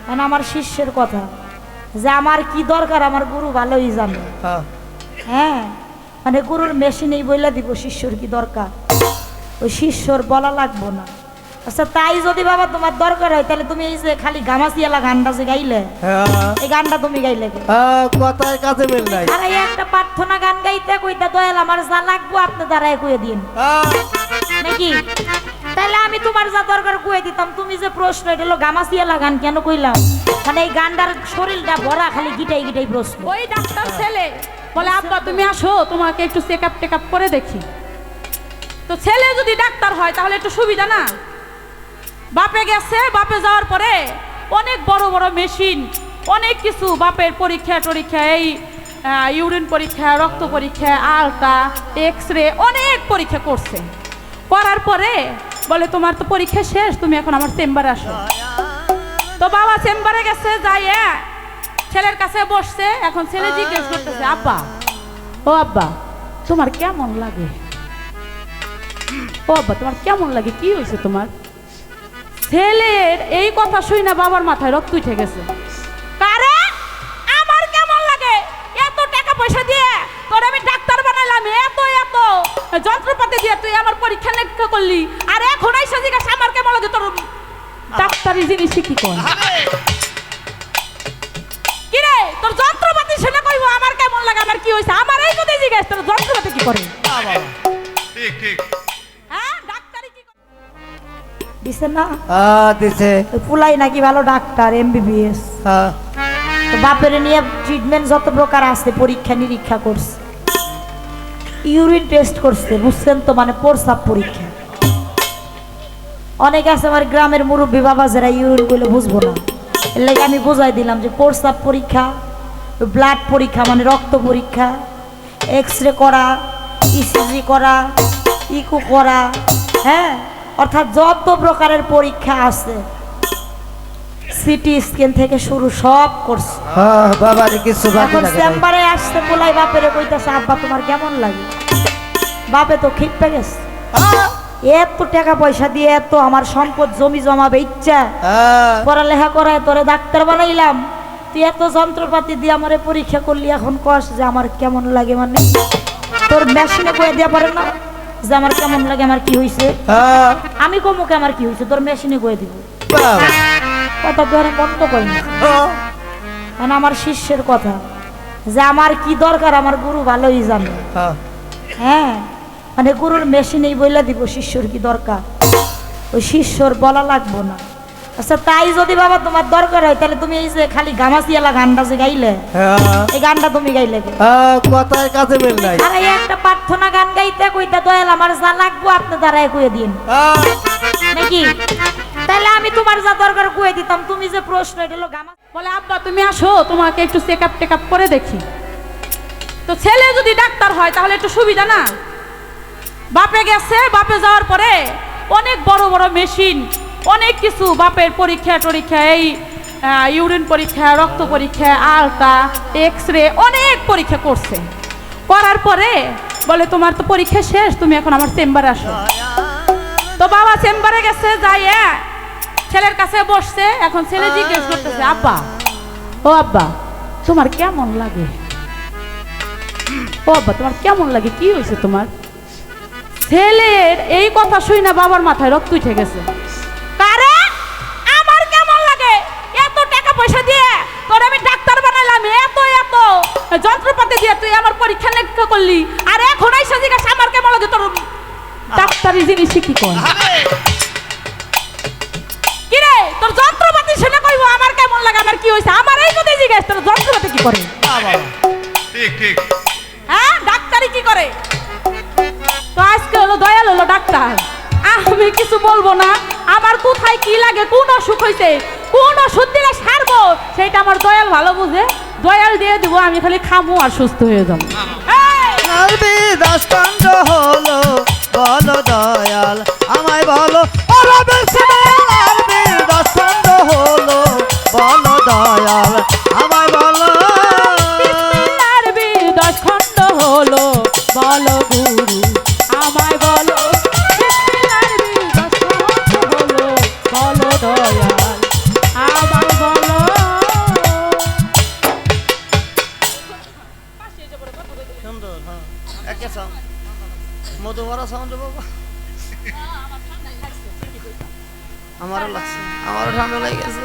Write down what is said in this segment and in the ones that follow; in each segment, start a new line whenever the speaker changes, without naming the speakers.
মানে আমার শিষ্যের কথা যে আমার কি দরকার আমার গুরু ভালোই জানে। হ্যাঁ মানে গুরুর মেশিনেই বইলা দিব শিষ্যর কি দরকার, ওই শিষ্যর বলা লাগবো না। আচ্ছা তাই যদি বাবা তোমার দরকার হয় তাহলে তুমি এই যে খালি গামাসিয়ালা গানটা যে গাইলে, এই গানটা তুমি গাইলে
কথায় কাজে মিল নাই।
আর এই একটা প্রার্থনা গান গাইতে কইতা দয়াল আমার যা লাগবো আপনি দাঁড়ায় কইয়ে দিন নাকি, তাহলে আমি তোমার যা দরকার কইয়ে দিতাম। তুমি যে প্রশ্ন এটা হলো গামাসিয়ালা গান কেন কইলাম, মানে এই গানটার শরীরটা ভরা খালি গিটাই গিটাই প্রশ্ন।
ওই ডাক্তার ছেলে বলে আব্বা তুমি আসো তোমাকে একটু চেকআপ টেকআপ করে দেখি। তো ছেলে যদি ডাক্তার হয় তাহলে একটু সুবিধা না। বাপে গেছে, বাপে যাওয়ার পরে অনেক বড় বড় মেশিন অনেক কিছু বাপের পরীক্ষা টরীক্ষা, এই ইউরিন পরীক্ষা, রক্ত পরীক্ষা, আলট্রা, এক্স রে অনেক পরীক্ষা করছে। করার পরে বলে তোমার তো পরীক্ষা শেষ, তুমি এখন আমার চেম্বারে আসো। তো বাবা চেম্বারে গেছে, যাই ছেলের কাছে বসছে। এখন ছেলে জিজ্ঞেস করতেছে আব্বা, ও আব্বা তোমার কেমন লাগে, ও আব্বা তোমার কেমন লাগে, কি হয়েছে তোমার? ছেলের এই কথা শুই না বাবার মাথায় রক্ত উঠে গেছে। কারে আমার কেমন লাগে, এত টাকা পয়সা দিয়ে তোর আমি ডাক্তার বানাইলাম, এত এত যন্ত্রপাতি দিয়ে তুই আমার পরীক্ষা নিরীক্ষা করলি, আর এখন এসে জিজ্ঞাসা আমার কেমন লাগে, তোর ডাক্তারি জিনিস কি কর কি রে, তোর যন্ত্রপাতি শুনে কইব আমার কেমন লাগে, আমার কি হয়েছে, আমার এই যদি জিজ্ঞাসা তোর যন্ত্রপাতি কি করে।
ঠিক ঠিক
হ্যাঁ ডাক্তারি কি করে
দিছে না
দিছে
পুলাই নাকি ভালো ডাক্তার এমবিবিএস। তো বাপের নিয়ে ট্রিটমেন্ট যত প্রকার আছে পরীক্ষা নিরীক্ষা করছে, ইউরিন টেস্ট করছে বুঝছেন তো, মানে প্রস্রাব পরীক্ষা। অনেকে আছে আমার গ্রামের মুরব্বী বাবা যারা ইউরিন করলে বুঝবো না, এর লাগে আমি বোঝাই দিলাম যে প্রস্রাব পরীক্ষা, ব্লাড পরীক্ষা মানে রক্ত পরীক্ষা, এক্স রে করা, ইসিজি করা, ইকো করা, হ্যাঁ অর্থাৎ যত প্রকারের পরীক্ষা আছে সিটি স্ক্যান থেকে শুরু সব করছে।
বাবার কিছু
এখন চেম্বারে আসছে বলাই বাপেরে কইতাছে আব্বা তোমার কেমন লাগে। বাপে তো খিপে গেছে, এত টাকা পয়সা দিয়ে এত আমার সম্পদ জমি জমাবে ইচ্ছা, পড়ালেখা করায় তোরে ডাক্তার বানাইলাম, তুই এত যন্ত্রপাতি দিয়ে আমারে পরীক্ষা করলি, এখন কস যে আমার কেমন লাগে, মানে তোর মেশিনে কয়ে দেওয়া পারে না যে আমার কেমন লাগে, আমার কি হয়েছে। আমি কমুকে আমার কি হয়েছে তোর মেশিনে কয়ে দিব, কথা ধরে বন্ধ করি না। মানে আমার শিষ্যের কথা যে আমার কি দরকার আমার গুরু ভালোই জানে। হ্যাঁ মানে গুরুর মেশিনেই বইলা দিব শিষ্যর কি দরকার, ওই শিষ্যর বলা লাগবো না। আচ্ছা তাই যদি বাবা তোমার দরকার হয় তাহলে তুমি এই যে খালি গামাসিয়ালা গানটা যে গাইলে, এই গানটা তুমি গাইলে
কথায় কাজে মিল নাই।
আর এই একটা প্রার্থনা গান গাইতে কইতা দয়াল আমার যা লাগবো আপনি দাঁড়ায় কইয়ে দিন নাকি, তাহলে আমি তোমার যা দরকার কইয়ে দিতাম। তুমি যে প্রশ্ন এটা হলো গামা
বলে আব্বা তুমি আসো তোমাকে একটু চেকআপ টেকআপ করে দেখি। তো ছেলে যদি ডাক্তার হয় তাহলে একটু সুবিধা না। বাপে গেছে, বাপে যাওয়ার পরে অনেক বড় বড় মেশিন অনেক কিছু বাপের পরীক্ষা টরীক্ষা, এই ইউরিন পরীক্ষা, রক্ত পরীক্ষা, আলট্রা, এক্স রে অনেক পরীক্ষা করছে। করার পরে বলে তোমার তো পরীক্ষা শেষ, তুমি এখন আমার চেম্বারে আসো। তো বাবা চেম্বারে গেছে, যাই ছেলের কাছে বসছে। এখন ছেলে জিজ্ঞেস করতেছে আব্বা, ও আব্বা তোমার কেমন লাগে, ও আব্বা তোমার কেমন লাগে, কি হয়েছে তোমার? ছেলের এই কথা শুই না বাবার মাথায় রক্ত উঠে গেছে। কারে আমার কেমন লাগে, এত টাকা পয়সা দিয়ে তোর আমি ডাক্তার বানাইলাম, এত এত যন্ত্রপাতি দিয়ে তুই আমার পরীক্ষা নিরীক্ষা করলি, আর এখন এসে জিজ্ঞাসা আমার কেমন লাগে, তোর ডাক্তারি জিনিস কি কর কি রে, তোর যন্ত্রপাতি শুনে কইব আমার কেমন লাগে, আমার কি হয়েছে, আমার এই যদি জিজ্ঞাসা তোর যন্ত্রপাতি কি করে।
ঠিক ঠিক
হ্যাঁ ডাক্তারি কি করে। তো আজকে হলো দয়াল হলো ডাক্তার, আমি কিছু বলবো না, আমার কোথায় কি লাগে, কোন অসুখ হয়েছে, কোন ওষুধ দিলে সারবো সেটা আমার দয়াল ভালো বুঝে, দয়াল দিয়ে দিব, আমি খালি খামু আর সুস্থ হয়ে যাবো।
দশকাণ্ড হলো বলো দয়াল আমায় বলো, দশকাণ্ড হলো বলো দয়াল আমায় বলো,
10 খণ্ড হলো বলো গুরু আমায় বলো, 10 খণ্ড হলো বলো দয়াল আমায় বলো।
মধুমরা সাউন্ড বাবা আমারও লাগছে আমারও ঠান্ডা লেগে গেছে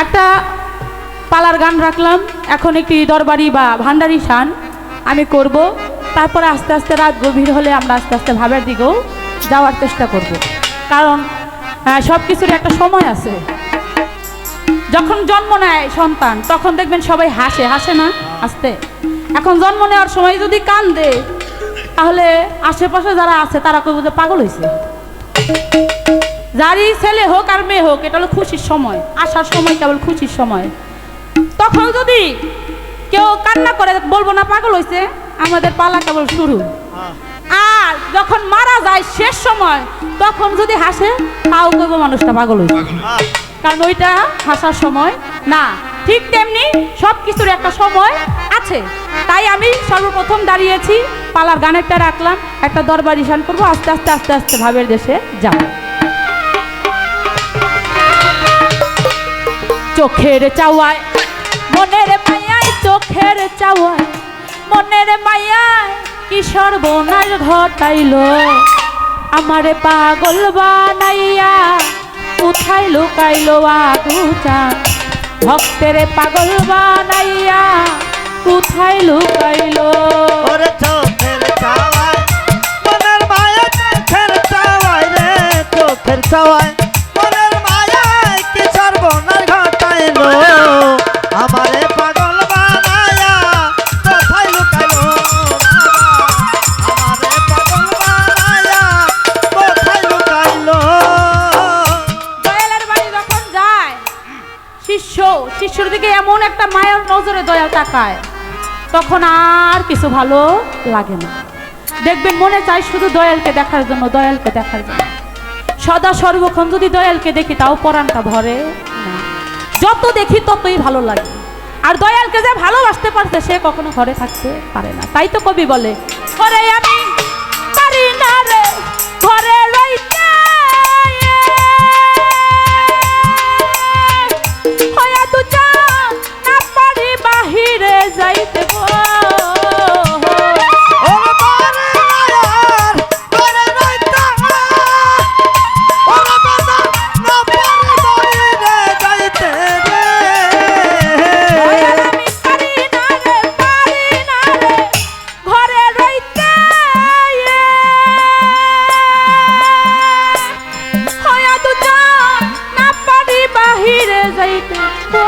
একটা পালার গান রাখলাম, এখন একটি দরবারি বা ভান্ডারি শান আমি করব। তারপরে আস্তে আস্তে রাত গভীর হলে আমরা আস্তে আস্তে ভাবের দিকেও যাওয়ার চেষ্টা করব। কারণ সব কিছুর একটা সময় আছে। যখন জন্ম নেয় সন্তান তখন দেখবেন সবাই হাসে, হাসে না আস্তে। এখন জন্ম নেওয়ার সময় যদি কান্দে তাহলে আশেপাশে যারা আছে তারা কইব যে পাগল হয়েছে। যারই ছেলে হোক আর মেয়ে হোক, এটা হলো খুশির সময়, আসার সময় কেবল খুশির সময়। তখন যদি কেউ কান্না করে বলবো না পাগল হয়েছে, আমাদের পালা কেবল শুরু। আর যখন মারা যায় শেষ সময় তখন যদি হাসে তাও কইব মানুষটা পাগল হয়েছে, কারণ ওইটা হাসার সময় না। ঠিক তেমনি সব কিছুর একটা সময় আছে। তাই আমি সর্বপ্রথম দাঁড়িয়েছি, পালার গান একটা রাখলাম, একটা দরবারি শান করবো, আস্তে আস্তে আস্তে আস্তে ভাবের দেশে যাব। চোখের চাওয়ায় মনের মায়ায়, চোখের চাওয়ায় মনের মায়ায় কি সর্বনাশ ঘটাইলো, আমারে পাগল বানাইয়া কোথায় লুকাইলো আদু চাঁদ, ভক্তের পাগল বানাইয়া কোথায় লুকাইলো।
ওরে চোখের চাওয়ায় মনের মায়া, চোখের চাওয়ায় রে চোখের চাওয়ায় মনের মায়ায় কি সর্বনাশ ঘটাইলো, আমারে পাগল বানায়া কোথায় লুকাইলো, আমারে পাগল বানায়া কোথায় লুকাইলো।
দয়ালের বাড়ি যখন যায় শিষ্যর দিকে এমন একটা মায়ের নজরে দয়াল তাকায়, তখন আর কিছু ভালো লাগে না। দেখবেন মনে চায় শুধু দয়ালকে দেখার জন্য, দয়ালকে দেখার জন্য। সদা সর্বক্ষণ যদি দয়ালকে দেখি তাও পরাণটা ভরে না, যত দেখি ততই ভালো লাগে। আর দয়ালকে যে ভালোবাসতে পারছে সে কখনো ঘরে থাকতে পারে না। তাই তো কবি বলে, ঘরে আমি পারি না রে ঘরে রইতে, হইয়া তু চাঁদ না পারি বাহিরে যাইতে গো।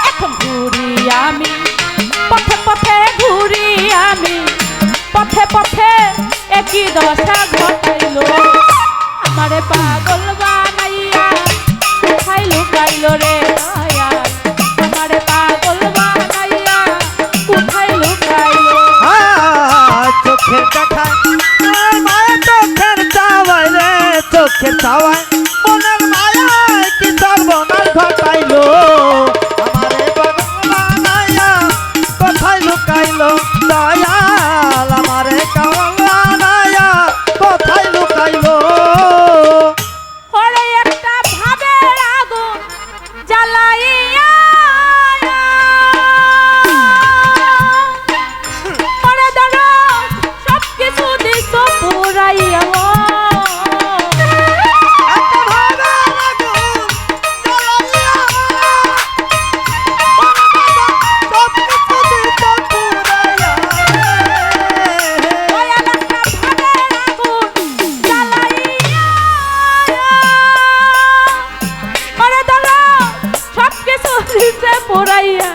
এখন ঘুরি আমি পথে পথে, ঘুরি আমি পথে পথে, একই দশা ঘটাইলো, আমারে পাগল বানাইয়া কোথায় লুকাইলো রে দয়াল, আমারে পাগল বানাইয়া কোথায় লুকাইলো।
চোখের দেখায় মায়া, চোখের চাওয়ায় রে চোখের চাওয়ায় মনের মায়ায় কি সর্বনাশ ঘটাইলো, আমারে পাগল বানাইয়া কোথায় লুকাইলো, দয়াল আমারে পাগল বানাইয়া কোথায় লুকাইলো।
ওরে একটা ভাবের আগুন জ্বালাইয়া, ওরে দাঁড়া সব কিছু দিছ পুরাইয়া, পোড়াইয়া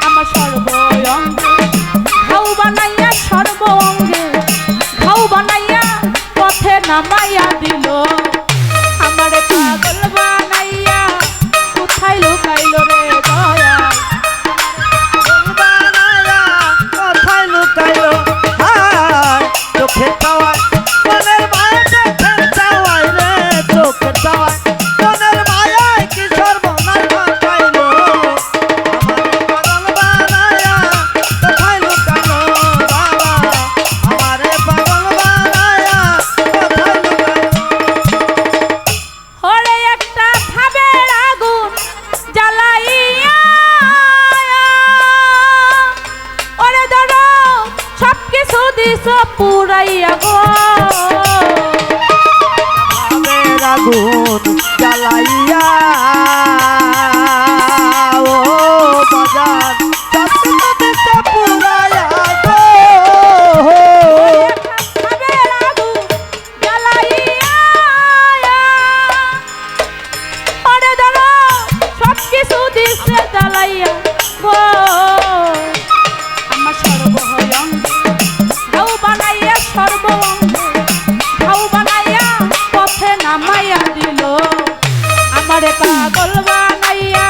আমার সর্ব অঙ্গে ঘাউ বানাইয়া, সর্ব অঙ্গে ঘাউ বানাইয়া পথে নামাইয়া দিল, আমারে পাগল বানাইয়া কোথায় লুকাইলো রে দয়াল,
বানাইয়া কোথায় লুকাইলো। চোখের চাওয়ায় মনের মায়া, চোখের চাওয়ায় রে চোখের চাওয়ায় মনের মায়ায় কি সর্বনাশ ঘটাইলো, আমারে পাগল বানাইয়া কোথায় লুকাইলো, বাবা আমারে পাগল বানাইয়া কোথায় লুকাইলো।
পুরাইয়া গো
ভাবের আগুন জ্বালাইয়া ও বাজার চট্ট দিতে পুরাইয়া গো
ভাবের আগুন জ্বালাইয়া ওরে ধরো সব কিছু দিছে জ্বালাইয়া গো আমার সর্বহয়ং ঢাউ বানাইয়া ঢাউ বানাইয়া পথে নামাইয়া দিল আমারে পাগল বানাইয়া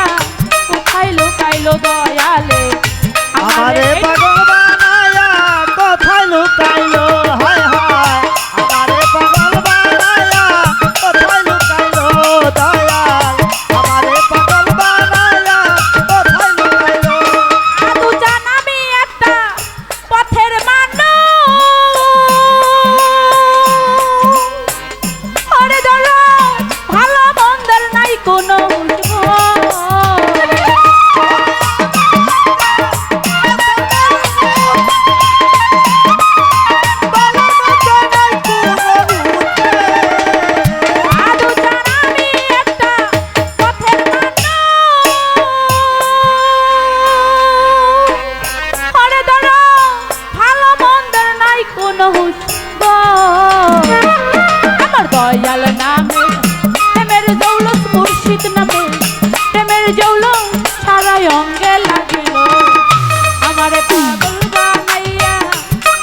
কোথায় লুকাইলো দয়ালে
আমারে পাগল বানায়া কোথায় লুকাইলো হায় হায় আমারে পাগল বানায়া কোথায় লুকাইলো দয়াল আমারে পাগল বানায়া কোথায় লুকাইলো
আদু জানামি একটা পথের মানুষ ওরে ধরো ভালো মন্দের নাই কোনো আদু জানামি একটা পথের মানুষ ওরে ধরো ভালো মন্দের নাই কোনো হুঁশ গো আমার দয়াল নামে প্রেমের দৌলত মুর্শিদ নামে প্রেমের জৌলত সারা অঙ্গে লাগিল আমারে পাগল বানাইয়া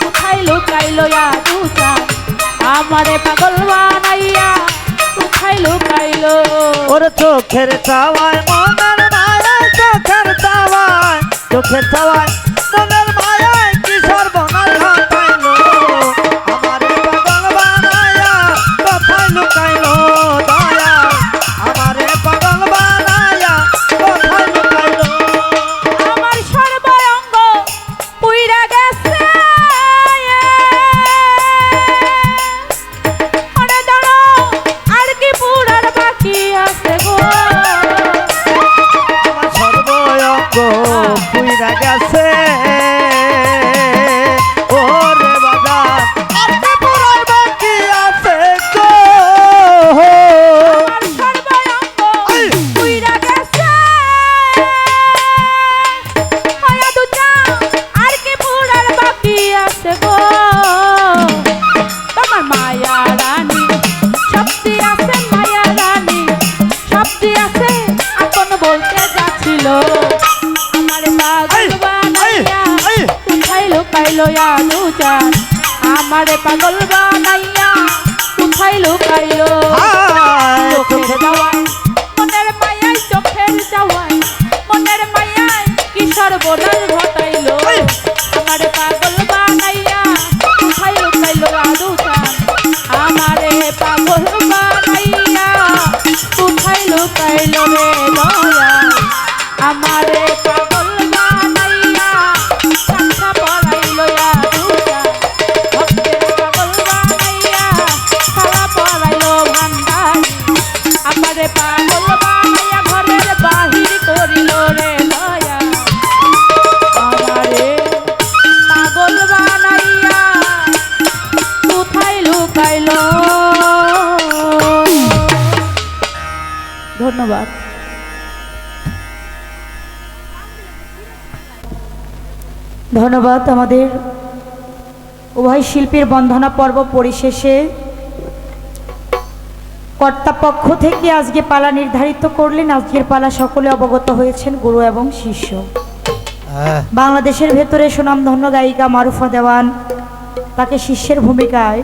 কোথায় লুকাইলো আদু জান আমারে পাগল বানাইয়া কোথায় লুকাইলো
ওর চোখের চাওয়ায় মনের মায়ায় চোখের চাওয়ায় মনের মায়ায় কি সর্বনাশ ঘটাইলো আমারে পাগল বানায়া কোথায় লুকাইলো দয়াল আমারে পাগল বানায়া কোথায় লুকাইলো
আমার সর্বাঙ্গ পুইরা গেছে ওরে দাঁড়ো আর কি পুরার বাকি আছে গো
আমার সর্বঙ্গ পুইরা গেছে ওরে বাজার আপনি পুরার বাকি আছে গো
আমার সর্বাঙ্গ পুইরা গেছে মায়া দুটা আর কি পুরার বাকি আছে গো তোমার মায়া রানী শক্তি আছে মায়া রানী শক্তি আছে আপন বলতে যাচ্ছিল আমার পাগল বানাইয়া কোথায় লুকাইলো আদু জান আমারে পাগল বানাইয়া কোথায় লুকাইলো চোখের যাওয়ায় মনের মায়ায় চোখের যাওয়ায় মনের মায়ায় কি সর্বনাশ ঘটাইলো আমারে পাগল বানাইয়া কোথায় লুকাইলো আদু জান আমারে পাগল বানাইয়া কোথায় লুকাইলো রে দয়াল আমারে পাগল বানাইয়া কাঁথা পরাইলো আদু জান ভক্তের পাগল বানাইয়া সারা পরাইলো ভান্ডারি আমারে পাগল বানাইয়া ঘরের বাহির করিল রে দয়াল আমারে পাগল বানাইয়া কোথায় লুকাইলো ধন্যবাদ
ধন্যবাদ। আমাদের উভয় শিল্পীর বন্দনা পর্ব পরিশেষে কর্তাপক্ষ থেকে আজকে পালা নির্ধারিত করলেন। আজকের পালা সকলে অবগত হয়েছেন, গুরু এবং শিষ্য। বাংলাদেশের ভেতরে সুনামধন্য গায়িকা মারুফা দেওয়ান তাকে শিষ্যের ভূমিকায়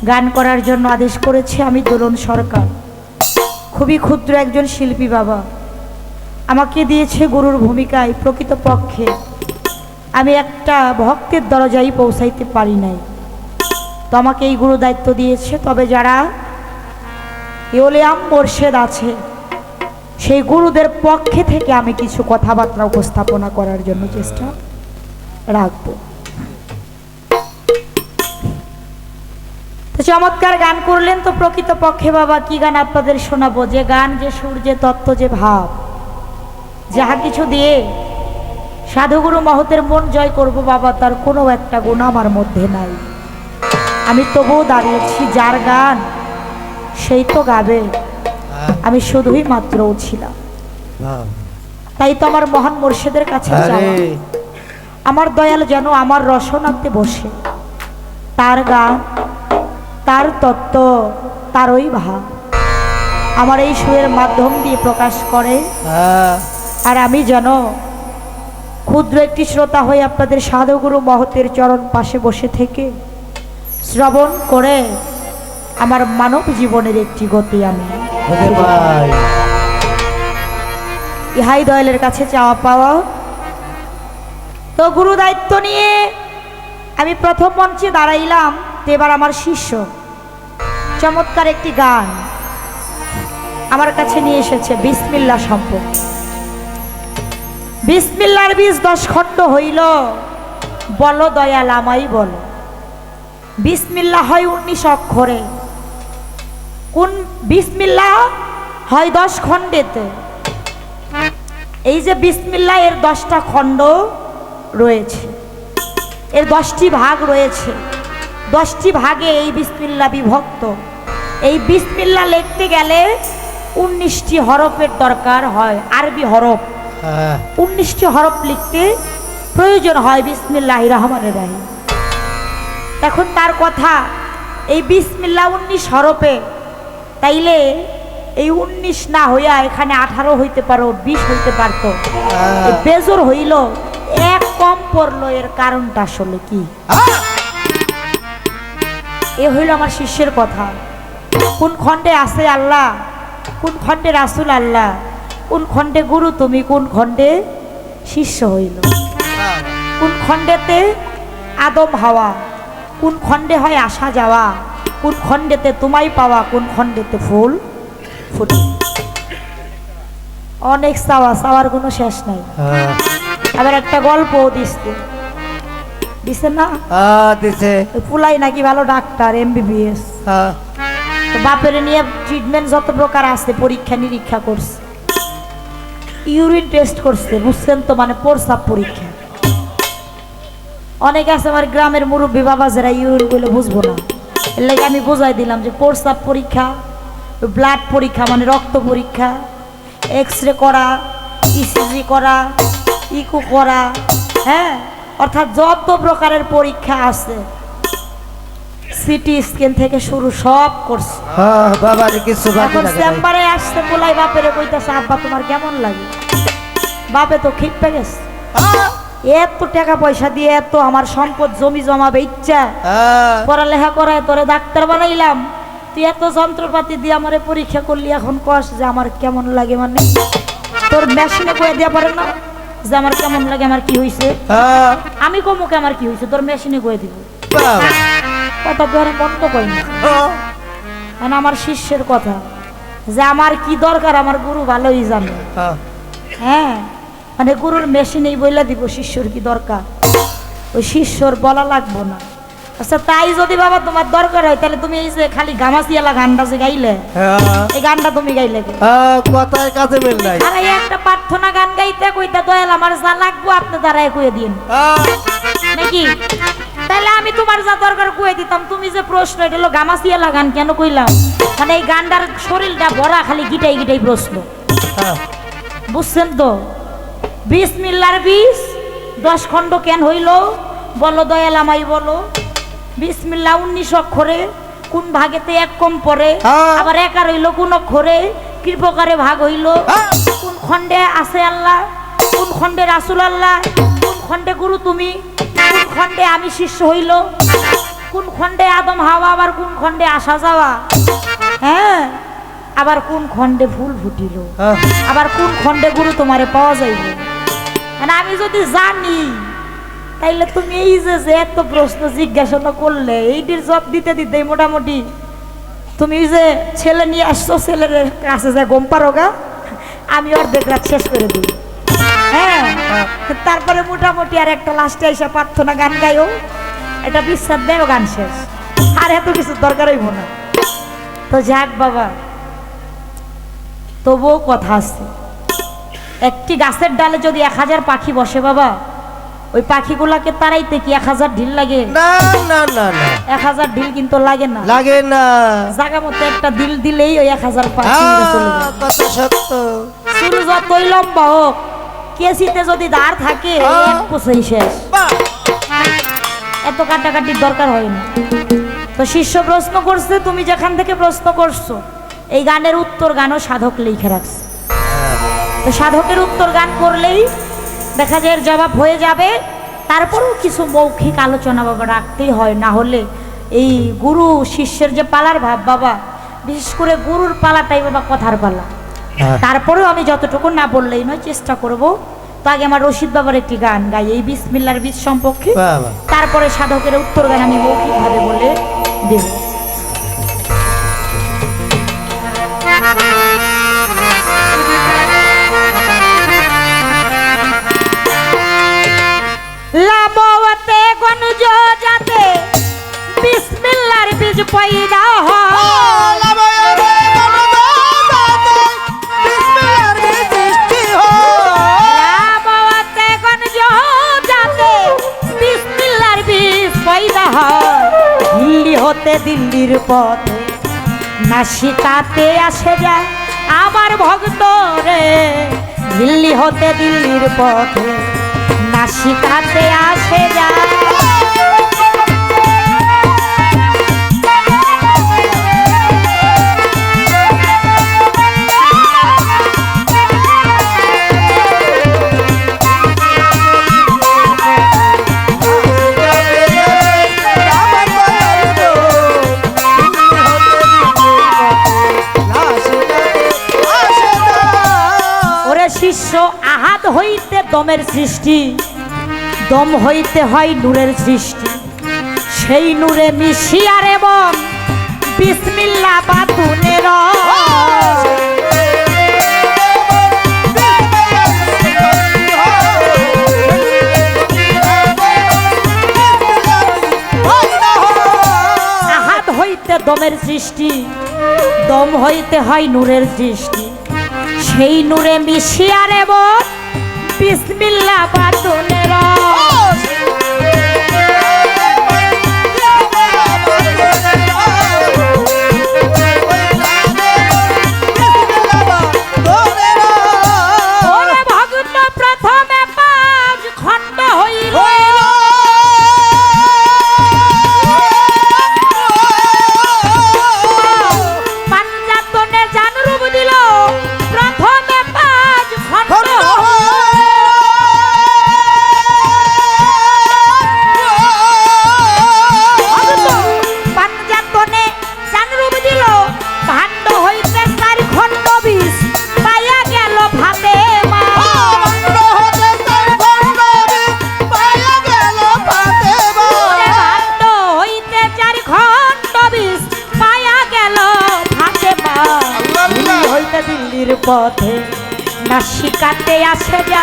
গান করার জন্য আদেশ করেছে আমি দোলন সরকার। খুবই ক্ষুদ্র একজন শিল্পী বাবা, আমাকে দিয়েছে গুরুর ভূমিকায়। প্রকৃতপক্ষে আমি একটা ভক্তের দরজায় পৌঁছাইতে পারি নাই, তো আমাকে এই গুরু দায়িত্ব দিয়েছে। তবে যারা ইউলিয়াম মোর্শেদ আছে সেই গুরুদের পক্ষে থেকে আমি কিছু কথাবার্তা উপস্থাপনা করার জন্য চেষ্টা রাখব। তো চমৎকার গান করলেন। তো প্রকৃতপক্ষে বাবা কি গান আপনাদের শোনাবো? যে গান, যে সুর, যে তত্ত্ব, যে ভাব, যাহা কিছু দিয়ে সাধুগুরু মহতের মন জয় করব বাবা, তার কোনো একটা গুণ আমার মধ্যে নাই। আমি তবুও দাঁড়িয়েছি, যার গান সেই তো গাবে, আমি শুধুই মাত্র ছিলাম। তাই তো আমার মহান মুর্শিদের কাছে যাওয়া, আমার দয়াল যেন আমার রসনাতে বসে তার গান, তার তত্ত্ব, তার ওই ভাব আমার এই সুরের মাধ্যম দিয়ে প্রকাশ করে। আর আমি যেন ক্ষুদ্র একটি শ্রোতা হয়ে আপনাদের সাধুগুরু মহতের চরণ পাশে বসে থেকে শ্রবণ করে আমার মানব জীবনের একটি গতি আমি ইহাই দয়ালের কাছে চাওয়া পাওয়া। তো গুরু দায়িত্ব নিয়ে আমি প্রথম মঞ্চে দাঁড়াইলাম। তো এবার আমার শিষ্য চমৎকার একটি গান আমার কাছে নিয়ে এসেছে বিসমিল্লাহ সম্পর্কে। বিসমিল্লার বীজ 10 খণ্ড হইল, বলো দয়াল আমায় বলো। বিসমিল্লাহ হয় 19 অক্ষরে, কোন বিসমিল্লাহ হয় 10 খণ্ডেতে। এই যে বিসমিল্লাহ এর 10টা খণ্ড রয়েছে, এর 10টি ভাগ রয়েছে, 10টি ভাগে এই বিসমিল্লাহ বিভক্ত। এই বিসমিল্লাহ লিখতে গেলে 19টি হরফের দরকার হয়, আরবি হরফ 19টি হরফ লিখতে প্রয়োজন হয় বিসমিল্লাহির রহমানির রহিম। এখন তার কথা, এই বিসমিল্লাহ 19 হরফে, তাইলে এই 19 না হইয়া এখানে 18 হইতে পারো, 20 হইতে পারতো, বেজোর হইল, এক কম পড়লো। এর কারণটা আসলে কি? এ হইল আমার শিষ্যের কথা। কোন খণ্ডে আছে আল্লাহ, কোন খণ্ডে রাসূল আল্লাহ, কোন খণ্ডে গুরু তুমি, কোন খণ্ডে শিষ্য হইল, কোন খণ্ডেতে আদম হাওয়া, কোন খণ্ডে হয় আসা যাওয়া, কোন খণ্ডেতে তোমায় পাওয়া, কোন খণ্ডেতে ফুল ফুটে। অনেক চাওয়া, চাওয়ার কোনো শেষ নাই। আবার একটা গল্প দিছে না,
দিছে
পুলাই নাকি ভালো ডাক্তার, MBBS। তো বাপের নিয়ে ট্রিটমেন্ট যত প্রকার আছে, পরীক্ষা নিরীক্ষা করছে, ইউরিন টেস্ট করছে, বুঝছেন তো, মানে প্রস্রাব পরীক্ষা। অনেক আছে আমার গ্রামের মুরব্বী বাবা যারা ইউরিন গুলো বুঝবো না, এর লাগে আমি বোঝাই দিলাম যে প্রস্রাব পরীক্ষা, ব্লাড পরীক্ষা মানে রক্ত পরীক্ষা, এক্সরে করা, ECG করা, ইকো করা, হ্যাঁ, অর্থাৎ যত প্রকারের পরীক্ষা আছে, সিটি স্ক্যান থেকে শুরু সব করছে।
বাবার কিছু
এখন চেম্বারে আসছে, বলাই বাপেরে কইতাছে আব্বা তোমার কেমন লাগে। বাপে তো খিপে গেছে, এত টাকা পয়সা দিয়ে এত আমার সম্পদ জমি জমাবে ইচ্ছা, পড়ালেখা করায় তোরে ডাক্তার বানাইলাম, তুই এত যন্ত্রপাতি দিয়ে আমারে পরীক্ষা করলি, এখন কস যে আমার কেমন লাগে। মানে তোর মেশিনে কয়ে দেওয়া পারে না যে আমার কেমন লাগে, আমার কি হয়েছে? আমি কমুকে আমার কি হয়েছে, তোর মেশিনে কয়ে দিব। কথা তো আর বন্ধ করি না, মানে আমার শিষ্যের কথা যে আমার কি দরকার আমার গুরু ভালোই জানে। হ্যাঁ, মানে গুরুর মেশিনেই বইলা দিব শিষ্যর কি দরকার, ওই শিষ্যর বলা লাগবো না। আচ্ছা তাই যদি বাবা তোমার দরকার হয়, তাহলে তুমি এই যে খালি গামাসিয়ালা গানটা যে গাইলে, এই গানটা তুমি গাইলে
কথায় কাজে মিল নাই।
আর এই একটা প্রার্থনা গান গাইতে কইতা দয়াল আমার যা লাগবো আপনি দাঁড়ায় কয়ে দিন নাকি, তাহলে আমি তোমার যা দরকার কয়ে দিতাম। তুমি যে প্রশ্ন এটা হলো গামাসিয়ালা গান কেন কইলাম, মানে এই গানটার শরীরটা ভরা খালি গিটাই গিটাই প্রশ্ন, বুঝছেন তো? বিসমিল্লাহর বীজ 10 খণ্ড কেন হইল, বলো দয়াল আমায় বলো। বিসমিল্লাহ 19 অক্ষরে, কোন ভাগেতে এক কম পড়ে, আবার একা রইল কোন অক্ষরে, কি প্রকারে ভাগ হইল, কোন খণ্ডে আছে আল্লাহ, কোন খণ্ডে রাসূল আল্লাহ, কোন খণ্ডে গুরু তুমি, কোন খণ্ডে আমি শিষ্য হইল, কোন খণ্ডে আদম হাওয়া, আবার কোন খণ্ডে আসা যাওয়া, হ্যাঁ, আবার কোন খণ্ডে ফুল ফুটিল, আবার কোন খণ্ডে গুরু তোমারে পাওয়া যাইবে। মানে আমি যদি জানি, তাইলে তুমি এই যে এত প্রশ্ন জিজ্ঞাসা করলে, এইটির জবাব দিতে দিতে মোটামুটি তুমি যে ছেলে নিয়ে আসছো, ছেলের কাছে যা গম পারো গা, আমি অর্ধেক রাত শেষ করে দিই। হ্যাঁ, তারপরে মোটামুটি আর একটা লাস্টে এসে প্রার্থনা গান গাইও, এটা বিশ্বাস দেয় গান শেষ, আর এত কিছু দরকার হইব না। তো যাক বাবা, তবুও কথা আছে, একটি গাছের ডালে যদি 1000 পাখি বসে বাবা, ওই পাখিগুলাকে তাড়াইতে কি 1000 ঢিল লাগে?
না না না না
1000 ঢিল কিন্তু লাগে না।
লাগে না।
জায়গা মতো একটা দিল দিলেই ওই 1000 পাখি উড়ে চলে যায়।
কত সত্য।
চুল যতই লম্বা হোক, কেসিতে যদি দাঁড় থাকে এক কোষেই শেষ।
বাহ!
এত কাটাকাটির দরকার হয় না। তো শিষ্য প্রশ্ন করছে, তুমি যেখান থেকে প্রশ্ন করছো এই গানের উত্তর গানও সাধক লিখে রাখছে। তো সাধকের উত্তর গান করলেই দেখা যায় এর জবাব হয়ে যাবে। তারপরেও কিছু মৌখিক আলোচনা বাবা রাখতেই হয়, না হলে এই গুরু শিষ্যের যে পালার ভাব বাবা, বিশেষ করে গুরুর পালাটাই বাবা কথার পালা। তারপরেও আমি যতটুকু না বললেই নয়, চেষ্টা করব। তো আগে আমার রশিদ বাবার একটি গান গাই এই বিসমিল্লার বীজ সম্পর্কে,
বাহ, বাহ।
তারপরে সাধকের উত্তর গান আমি মৌখিকভাবে বলে দেব। লাবতে গঞ্জ যাতে বিসমিল্লার বীজ পয়দা হয়, লাবতে গঞ্জ যাতে বিসমিল্লার বীজ পয়দা হয়। দিল্লি হতে দিল্লির পথে নাসিকাতে আসে যায় আমার ভক্ত রে, দিল্লি হতে দিল্লির পথে নাসিকাতে আসে যায়। ওরে শিষ্য, আহাদ হইতে দমের সৃষ্টি, দম হইতে হয় নূরের সৃষ্টি। সেই নূরে মিশিয়ার এবং বিসমিল্লাহ বাতুনের রস। আহাদ হইতে দমের সৃষ্টি, দম হইতে হয় নূরের সৃষ্টি। সেই নূরে মিশিয়ার এবং বিসমিল্লাহ বাতুনের রস। ওরে ভক্ত প্রথমে 5 খণ্ড হইল, পাঞ্জাতনে জান রূপ দিল, প্রথমে 5 খণ্ড পাঞ্জাতনে জান রূপ দিল, ভাণ্ড হইতে 4 খণ্ড বীজ পাইয়া গেল ভাতে মা। ওরে ভাণ্ড হইতে 4 খণ্ড বীজ পাইয়া গেল ভাতে মা। দিল্লি হইতে দিল্লির পথে নাসিকাতে আসে যা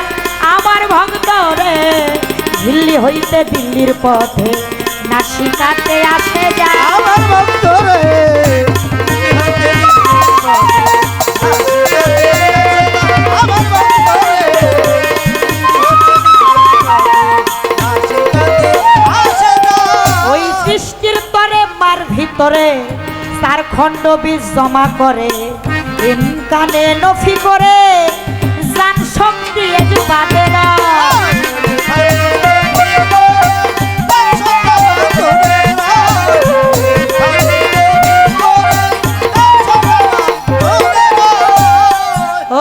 আমার ভক্ত রে, দিল্লি হইতে দিল্লির পথে নাসিকাতে আসে যা
আমার ভক্ত রে, আমার ভক্ত রে, আসে না।
ওই সৃষ্টির তরে মার ভিতরে 4 খণ্ড বীজ জমা করে, ইনকানে নফি করে জান শক্তি এজ বাদে না।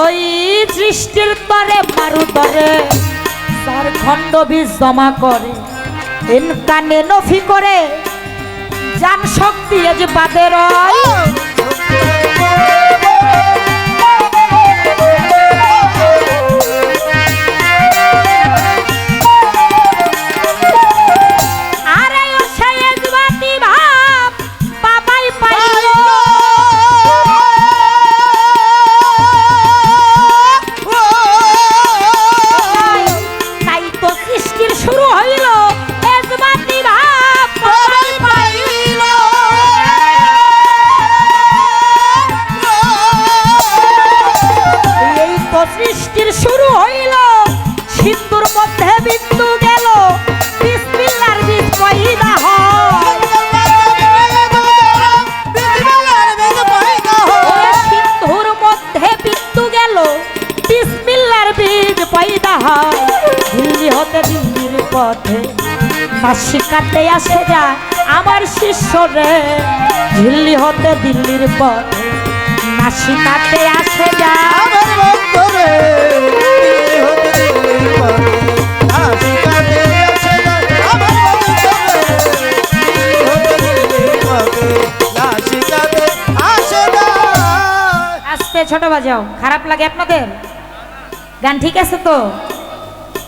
ওই সৃষ্টির তরে মারু তরে 4 খণ্ড বীজ জমা করে, ইনকানে নফি করে জান শক্তি এজ বাদে রয়। আরে ও সেজ বাতি ভাব বাবাই পাইল, তাই তো সৃষ্টির শুরু হইল এজবাতি ভাব বাবাই পাইল। নাসিকাতে আসে যা আমার শিষ্য রে, ঝিল্লি হতে দিল্লির পথে নাসিকাতে আসে যা।
আমার বন্ধু রে, দিল্লি হতে দিল্লির পথে নাসিকাতে আসে যা। আমার বন্ধু রে, দিল্লি হতে দিল্লির পথে নাসিকাতে আসে যা।
আস্তে ছোট বাজাও, খারাপ লাগে আপনাদের? গান ঠিক আছে তো?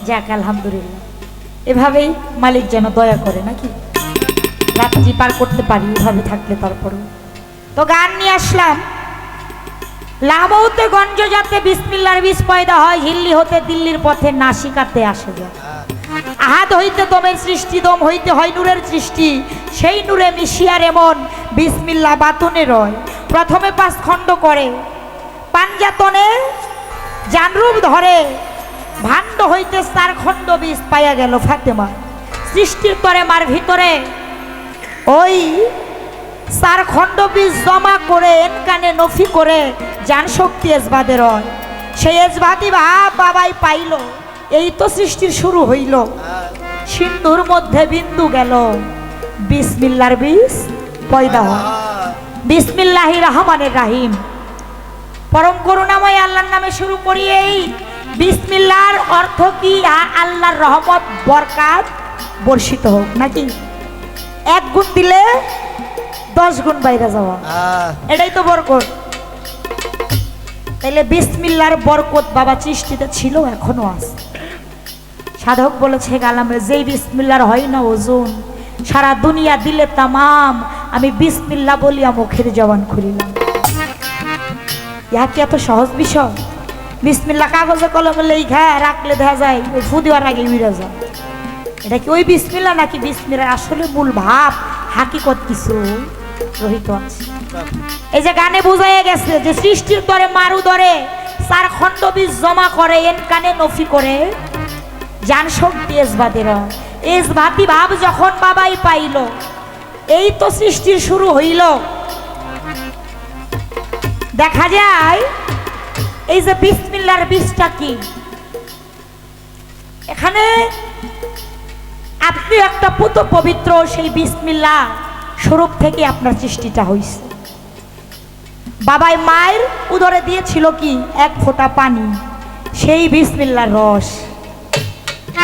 যাক আলহামদুলিল্লাহ, এভাবেই মালিক যেন দয়া করে নাকি রাত্রি পার করতে পারি এভাবে থাকলে। তারপরে তো গান নিয়ে আসলাম। লাভতে গঞ্জ যাতে বিসমিল্লার বীজ পয়দা হয়, ঝিল্লি হতে দিল্লির পথে নাসিকাতে আসে যায়। আহাদ হইতে দমের সৃষ্টি, দম হইতে হয় নূরের সৃষ্টি, সেই নূরে মিশিয়ার এমন বিসমিল্লা বাতনে রয়। প্রথমে 5 খণ্ড করে পাঞ্জাতনে জানরূপ ধরে, ভাণ্ড হইতে 4 খণ্ড বীজ পাইয়া গেল ফাতেমা। সৃষ্টির তরে মার ভিতরে ওই 4 খণ্ড বীজ জমা করে এনকানে নফি করে জান শক্তি এজবাদের হয়। সেই এজবাদি ভাব বাবাই পাইল, এই তো সৃষ্টির শুরু হইল। সিন্ধুর মধ্যে বিন্দু গেল, বিসমিল্লার বীজ পয়দা হয়। বিসমিল্লাহির রহমানির রাহিম, পরম করুণাময় আল্লাহর নামে শুরু করি। এই বিসমিল্লাহর অর্থ কি? আল্লাহর রহমত বরকাত বর্ষিত হোক নাকি? 1 গুণ দিলে 10 গুণ বাইরে যাওয়া, এটাই তো বরকত। তাইলে বিসমিল্লাহর বরকত বাবা সৃষ্টিতে ছিল, এখনো আছে। সাধক বলেছে গালামে, যেই বিসমিল্লাহর হয় না ওজন, সারা দুনিয়া দিলে তামাম, আমি বিসমিল্লাহ বলিয়া মুখের জবান খুলিলাম। ইহা কি এত সহজ বিষয়? বিসমিল্লাহ কাগজে কলমে লেখা রাখলে দেখা যায় ওই ফু দেওয়ার আগে উড়ে যায়। এটা কি ওই বিসমিল্লাহ নাকি বিসমিল্লাহর আসলে মূল ভাব হাকিকত কিছু রহিত আছে? এই যে গানে বোঝাই গেছে যে সৃষ্টির তরে মারু ধরে 4 খণ্ড বীজ জমা করে এনকানে নফি করে জান শক্তি এজবাদের। এজবাতি ভাব যখন বাবাই পাইল, এই তো সৃষ্টির শুরু হইল। দেখা যায় এই যে বিসমিল্লাহর বীজটা কি, এখানে আপনি একটা পুত পবিত্র, সেই বিসমিল্লাহ স্বরূপ থেকে আপনার সৃষ্টিটা হইছে। বাবাই মায়ের উদরে দিয়েছিল কি 1 ফোঁটা পানি, সেই বিসমিল্লাহর রস।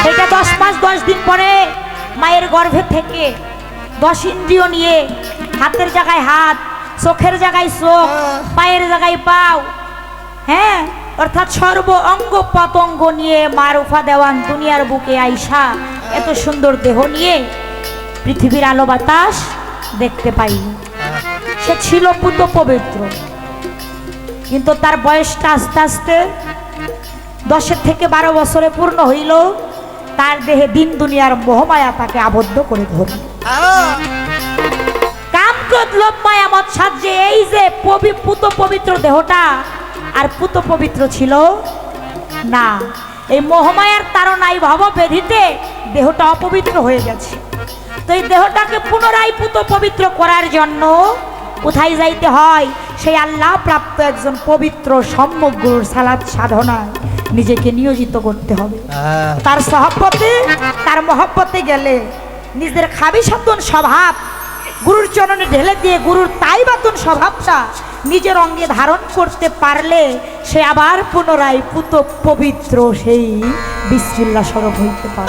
সেটা 10 মাস 10 দিন পরে মায়ের গর্ভে থেকে 10 ইন্দ্রিয় নিয়ে, হাতের জায়গায় হাত, চোখের জায়গায় চোখ, পায়ের জায়গায় পাও, হ্যাঁ, অর্থাৎ সর্ব অঙ্গ পতঙ্গ নিয়ে মারুফা দেওয়ান দুনিয়ার বুকে আইসা এত সুন্দর দেহ নিয়ে পৃথিবীর আলো বাতাস দেখতে পাইনি। সে ছিল পুত পবিত্র, কিন্তু তার বয়সটা আস্তে আস্তে 10 থেকে 12 বছরে পূর্ণ হইল। তার দেহে দিন দুনিয়ার মোহমায়া তাকে আবদ্ধ করে ধরল। কাম ক্রোধ লোভ মায়া মত সাহায্যে এই যে পুত পবিত্র দেহটা আর পুত পবিত্র ছিল না, এই মোহমায়ার তাড়নায় ভব বেধিতে দেহটা অপবিত্র হয়ে গেছে। তো এই দেহটাকে পুনরায় পুত পবিত্র করার জন্য কোথায় যাইতে হয়? সেই আল্লাহ প্রাপ্ত একজন পবিত্র সম্যক গুরুর সালাত সাধনায় নিজেকে নিয়োজিত করতে হবে। তার সহবতে, তার মহব্বতে গেলে নিজের খাবিসাতুন স্বভাব গুরুর চরণে ঢেলে দিয়ে গুরুর তাইবাতুন স্বভাবটা নিজের অঙ্গে ধারণ করতে পারলে সে আবার পুনরায় পুত পবিত্র সেই বিসমিল্লাহ স্বরূপ হইতে পারে।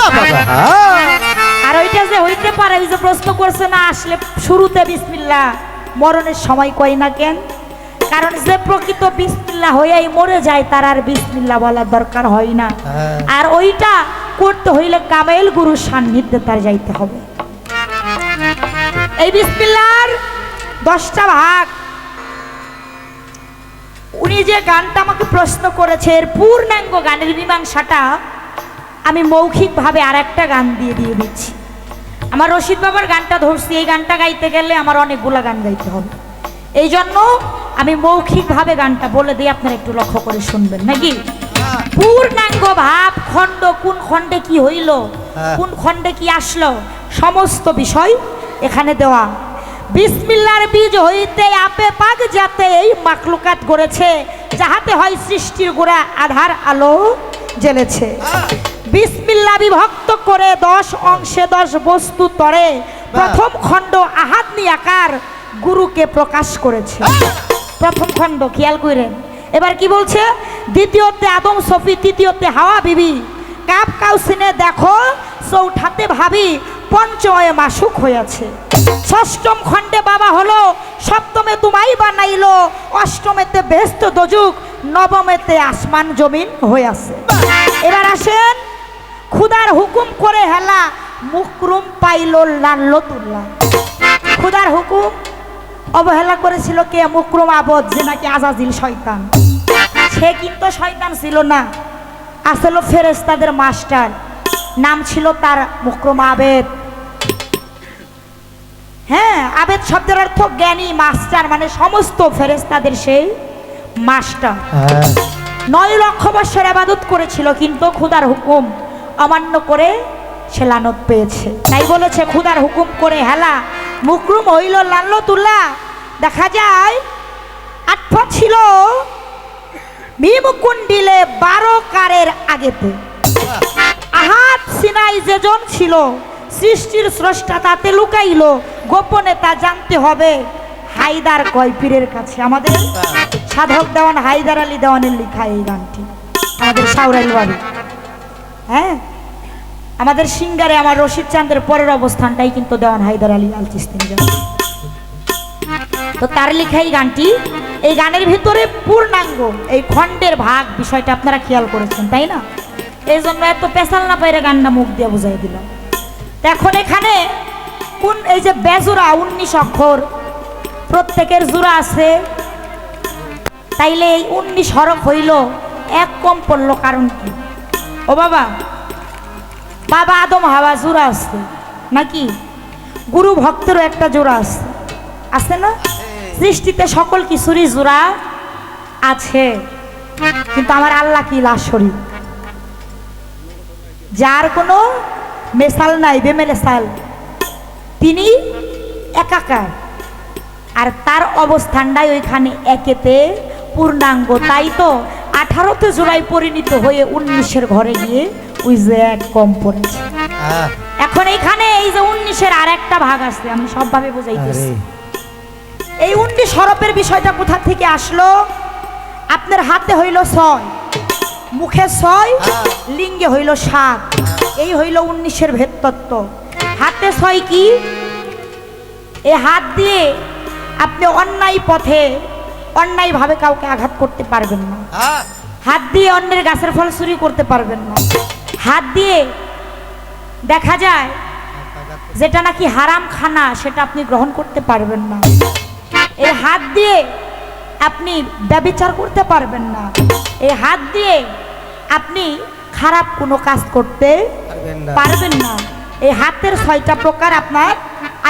আর ওইটা যে হইতে পারে, ওই যে প্রশ্ন করছে না, আসলে শুরুতে বিসমিল্লাহ মরণের সময় কয় না কেন? কারণ যে প্রকৃত বিসমিল্লাহ হইয়াই মরে যায় তার আর বিসমিল্লাহ বলার দরকার হয় না। আর ওইটা করতে হইলে কামেল গুরুর সান্নিধ্যে তার যাইতে হবে। এই বিসমিল্লাহর 10টা ভাগ। উনি যে গানটা আমাকে প্রশ্ন করেছে, এর পূর্ণাঙ্গ গানের মীমাংসাটা আমি মৌখিকভাবে আর একটা গান দিয়ে দিচ্ছি। আমার রশিদ বাবার গানটা ধরছি, এই গানটা গাইতে গেলে আমার অনেকগুলা গান গাইতে হবে, এই জন্য আমি মৌখিকভাবে গানটা বলে দিই, আপনারা একটু লক্ষ্য করে শুনবেন নাকি? পূর্ণাঙ্গ ভাব খণ্ড, কোন খণ্ডে কি হইল, কোন খণ্ডে কি আসলো, সমস্ত বিষয় এখানে দেওয়া। বিসমিল্লাহর বীজ হইতে আপে পাক যাতে এই মাখলুকাত গড়েছে, যাহাতে হয় সৃষ্টির গোড়া আধার আলো জ্বেলেছে। বিসমিল্লাহ বিভক্ত করে 10 অংশে 10 বস্তু তরে প্রথম খণ্ড আহাদ নিয়াকার গুরুকে প্রকাশ করেছে। প্রথম খণ্ড খেয়াল করেন। এবার কি বলছে? দ্বিতীয়তে আদম সফি, তৃতীয়তে হাওয়া বিবি, কাপ কাউসিনে দেখো চৌঠাতে ভাবি, পঞ্চমে মাসুক হয়েছে। ষষ্ঠম খণ্ডে বাবা হলো, সপ্তমে তোমাই বানাইলো, অষ্টমেতে বেহেশত দোজক, নবমেতে আসমান জমিন হয়েছে। এবার আসেন, খুদার হুকুম করে হেলা মুকরুম পাইলো লাল্লতুল্লাহ। খুদার হুকুম অবহেলা করেছিল কে? মুকরুম আবদ, যে নাকি আজাজিল শয়তান। সে কিন্তু শয়তান ছিল না, আসলে ফেরেশতাদের মাস্টার, নাম ছিল তার মুকরুম আবেদ। হ্যাঁ, আবেদ শব্দের অর্থ জ্ঞানী, মাস্টার মানে সমস্ত ফেরেশতাদের সেই মাস্টার। 9 লক্ষ বছর ইবাদত করেছিল, কিন্তু খুদার হুকুম অমান্য করে সে লানত পেয়েছে। তাই বলেছে খুদার হুকুম করে হেলা মুকরুম হইল লাল্লতুল্লাহ। দেখা যায় আটফা ছিল ভীমকুণ্ডিলে 12 কারের আগেতে। আহাত সিনাই যেজন ছিল, সৃষ্টির স্রষ্টা তাতে লুকাইল, গোপনে তা জানতে হবে হায়দার কয় পীরের কাছে। আমাদের সাধক দেওয়ান হায়দার আলী দেওয়ানের লেখা এই গানটি, আমাদের সাউরাইল বাড়ি। হ্যাঁ, আমাদের সিঙ্গারে আমার রশিদ চাঁদের পরের অবস্থানটাই কিন্তু দেওয়ান হায়দার আলী আল চিশতি। তো তার লেখা এই গানটি, এই গানের ভিতরে পূর্ণাঙ্গ এই খণ্ডের ভাগ বিষয়টা আপনারা খেয়াল করেছেন, তাই না? এই জন্য এত পেশাল না পাইরে গানটা মুখ দিয়ে বুঝাই দিলাম। এখন এখানে কোন এই যে বেজোড়া 19 অক্ষর, প্রত্যেকের জোড়া আছে, তাইলে এই 19 হরফ হইল, এক কম পড়লো কারণ কি? ও বাবা, বাবা আদম হাওয়া জোড়া আছে নাকি? গুরু ভক্তেরও একটা জোড়া আছে, আছে না? সৃষ্টিতে সকল কিছুরই জোড়া আছে, কিন্তু আমার আল্লাহ কি লাশরী, যার কোনো মেসাল নাই, বেমেসাল, তিনি একাকার, আর তার অবস্থানটাই ওইখানে একেতে পূর্ণাঙ্গ। তাই তো 18তে জোড়ায় পরিণত হয়ে 19-এর ঘরে গিয়ে ওই যে এক কম পড়েছে। এখন এইখানে এই যে 19-এর আর একটা ভাগ আছে, আমি সবভাবে বোঝাইতেছি। এই 19 হরফের বিষয়টা কোথা থেকে আসলো? আপনার হাতে হইল 6, মুখে 6, লিঙ্গে হইল 7, এই হইল 19-এর ভেদ তত্ত্ব। হাতে 6 কি? এই হাত দিয়ে আপনি অন্যায় পথে অন্যায়ভাবে কাউকে আঘাত করতে পারবেন না। হাত দিয়ে অন্যের গাছের ফল চুরি করতে পারবেন না। হাত দিয়ে দেখা যায় যেটা নাকি হারাম খানা, সেটা আপনি গ্রহণ করতে পারবেন না। এই হাত দিয়ে আপনি ব্যভিচার করতে পারবেন না। এই হাত দিয়ে আপনি খারাপ কোনো কাজ করতে পারবেন না। এই হাতের 6টা প্রকার আপনার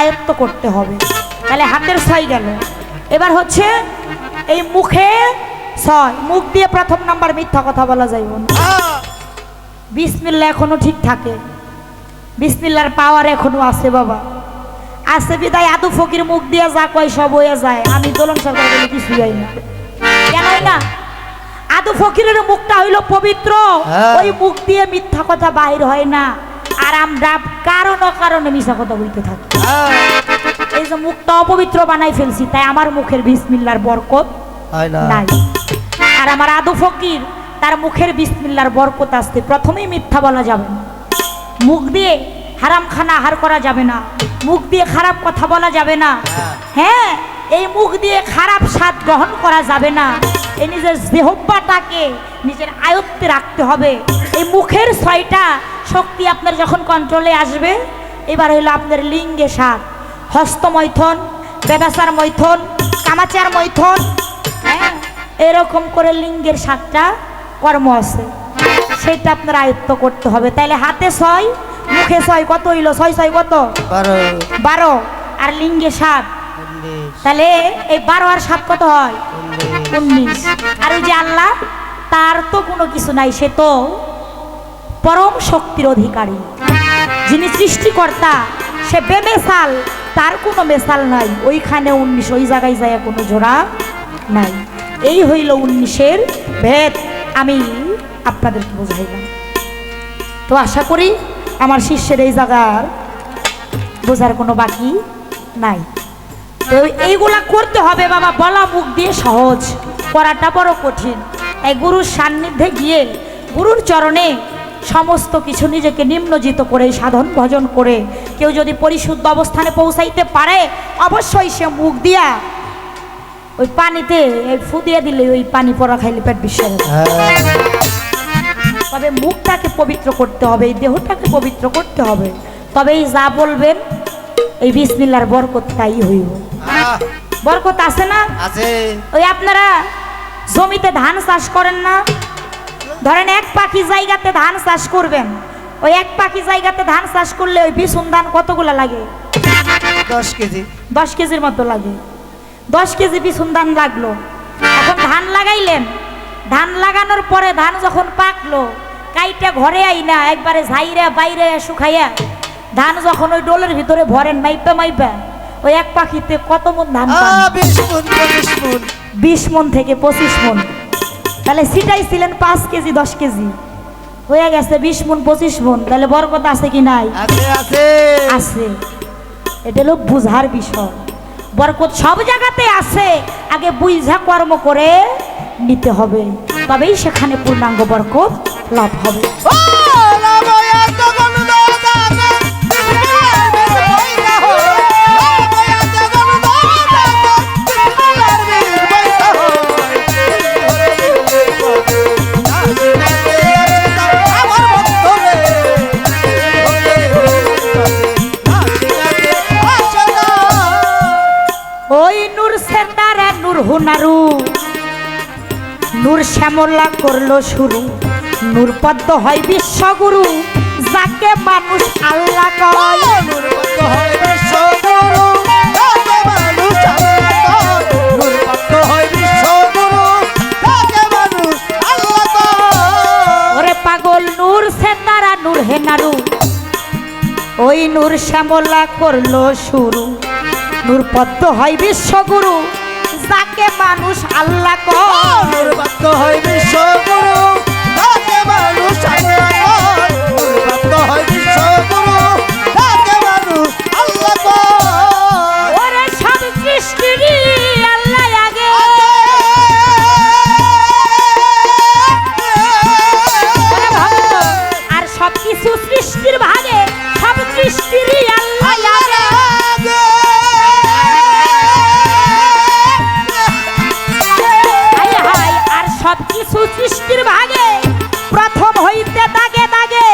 আয়ত্ত করতে হবে। তাহলে হাতের 6 গেল। এবার হচ্ছে এই মুখে 6, মুখ দিয়ে প্রথম নাম্বার মিথ্যা কথা বলা যাইব না। বিসমিল্লাহ এখনো ঠিক থাকে, বিসমিল্লাহর পাওয়ার এখনো আছে বাবা, আছে বিদায় আদু ফকির মুখ দিয়ে যা কয় সব হয়ে যায়। আমি দোলন সরকার বলে কিছু যাই না, কেন না? আদু ফকিরের মুখটা হইল পবিত্র, ওই মুখ দিয়ে মিথ্যা কথা বাহির হয় না। আর আমরা কারণে মিথ্যা কথা বলতে থাকি। এই যে মুখটা অপবিত্র বানাই ফেলছি, তাই আমার মুখের বিসমিল্লাহর বরকত নাই। আর আমার আদু ফকির, তার মুখের বিসমিল্লাহর বরকত আসতে প্রথমেই মিথ্যা বলা যাবে না, মুখ দিয়ে হারাম খানা আহার করা যাবে না, মুখ দিয়ে খারাপ কথা বলা যাবে না। হ্যাঁ, এই মুখ দিয়ে খারাপ স্বাদ গ্রহণ করা যাবে না। এই নিজের জিহ্বাটাকে নিজের আয়ত্তে রাখতে হবে। এই মুখের 6টা শক্তি আপনার যখন কন্ট্রোলে আসবে, এবার হলো আপনার লিঙ্গে 7, হস্ত মৈথন, ব্যবসার মৈথন, কামাচার মৈথন। হ্যাঁ, এরকম করে লিঙ্গের 7টা কর্ম আছে, সেটা আপনার আয়ত্ত করতে হবে। তাইলে হাতে 6, মুখে 6, কত হইল? 6 6 কত? 12। আর লিঙ্গে 7, তাহলে এই 12 আর 7 কত হয়? 19। আর ওই যে আল্লাহ, তার তো কোনো কিছু নাই, সে তো পরম শক্তির অধিকারী, যিনি সৃষ্টিকর্তা, সে বেমেসাল, তার কোনো মেসাল নাই। ওইখানে 19, ওই জায়গায় যায় কোনো জোড়া নাই। এই হইল 19-এর ভেদ, আমি আপনাদেরকে বোঝাইলাম। তো আশা করি আমার শিষ্যের এই জায়গার বোঝার কোনো বাকি নাই। তো এইগুলা করতে হবে বাবা, বলা মুখ দিয়ে সহজ, করাটা বড় কঠিন। এই গুরুর সান্নিধ্যে গিয়ে গুরুর চরণে সমস্ত কিছু নিজেকে নিম্নজিত করে সাধন ভজন করে কেউ যদি পরিশুদ্ধ অবস্থানে পৌঁছাইতে পারে, অবশ্যই সে মুখ দিয়া ওই পানিতে এই ফু দিয়ে দিলে ওই পানি পড়া খাইলে পেট বিশ্বের। তবে মুখটাকে পবিত্র করতে হবে, এই দেহটাকে পবিত্র করতে হবে, তবেই যা বলবেন এই বিসমিল্লাহর বরকতটাই হইব। বরকত আছে না?
আছে।
ওই আপনারা জমিতে ধান চাষ করেন না, ধরেন এক পাখি জায়গাতে ধান চাষ করবেন, ওই এক পাখি জায়গাতে ধান চাষ করলে ওই বিছুন ধান কতগুলো লাগে?
10 কেজি।
10 কেজির মতো লাগে। 10 কেজি বিছুন ধান লাগলো। এখন ধান লাগাইলেন, ধান লাগানোর পরে ধান যখন পাকলো, কাইটা ঘরে আইনা একবারে ঝাইরা বাইরে শুকাইয়া ধান যখন ওই ডোলের ভিতরে ভরেন মাইপা মাইপা, ওই এক পাখিতে কত মন ধান পান?
20 মণ 25 মণ।
20 মন থেকে 25 মন। তাহলে সিটাইছিলেন 5 কেজি 10 কেজি, হয়ে গেছে 20 মন 25 মন। তাহলে বরকত আছে কি নাই?
আছে আছে
আছে। এটা হলো বুঝার বিষয়। বরকত সব জায়গাতে আছে, আগে বুঝা কর্ম করে নিতে হবে, তবেই সেখানে পূর্ণাঙ্গ বরকত লাভ হবে।
ও লাভয়া তগন দাদা বিসমিল্লাহর বীজ বইরা হয়। লাভয়া তগন দাদা বিসমিল্লাহর বীজ বইরা হয়। আমার বন্ধরে
ওই নূর সেন্দারা নূর হুনারু, নূর শ্যামলা করলো শুরু, নূর পদ্ম হয় বিশ্বগুরু, যাকে মানুষ আল্লাহ কয়।
নূরবন্ত হয় বিশ্বগুরু, তাকে মানুষ আল্লাহ কয়। নূরবন্ত হয় বিশ্বগুরু, তাকে মানুষ আল্লাহ কয়।
ওরে পাগল নূর সেন্দারা নূর হেনারু, ওই নূর শ্যামলা করলো শুরু, নূর পদ্ম হয় বিশ্বগুরু, যাকে মানুষ আল্লাহ কয়।
নূরবন্ত হয় বিশ্বগুরু, তাকে মানুষ আল্লাহ কয়। নূরবন্ত হয় বিশ্বগুরু, তাকে মানুষ আল্লাহ কয়।
ওরে সব সৃষ্টিরই আল্লাহ আগে, ওরে ভক্ত, আর সব কিছু সৃষ্টির ভাগে, সব সৃষ্টিরই আল্লাহ আগে। হাই হাই, আর সব কিছু সৃষ্টির ভাগে প্রথম হইতে দাগে দাগে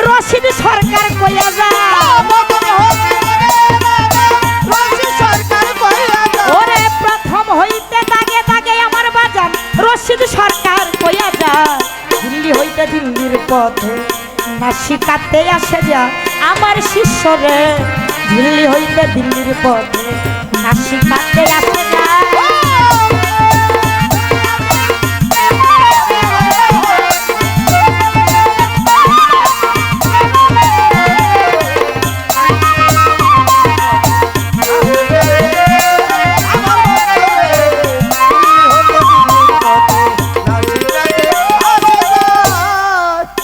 রশিদ সরকার কইয়া যায়। ওরে প্রথম হইতে দাগে দাগে আমার বাজান রশিদ সরকার কইয়া যায়। দিল্লি হইতে দিল্লির পথে নাসিকাতে আসে যা আমার শিষ্য রে, দিল্লি হইতে দিল্লির পথে নাসিকাতে আসে যা।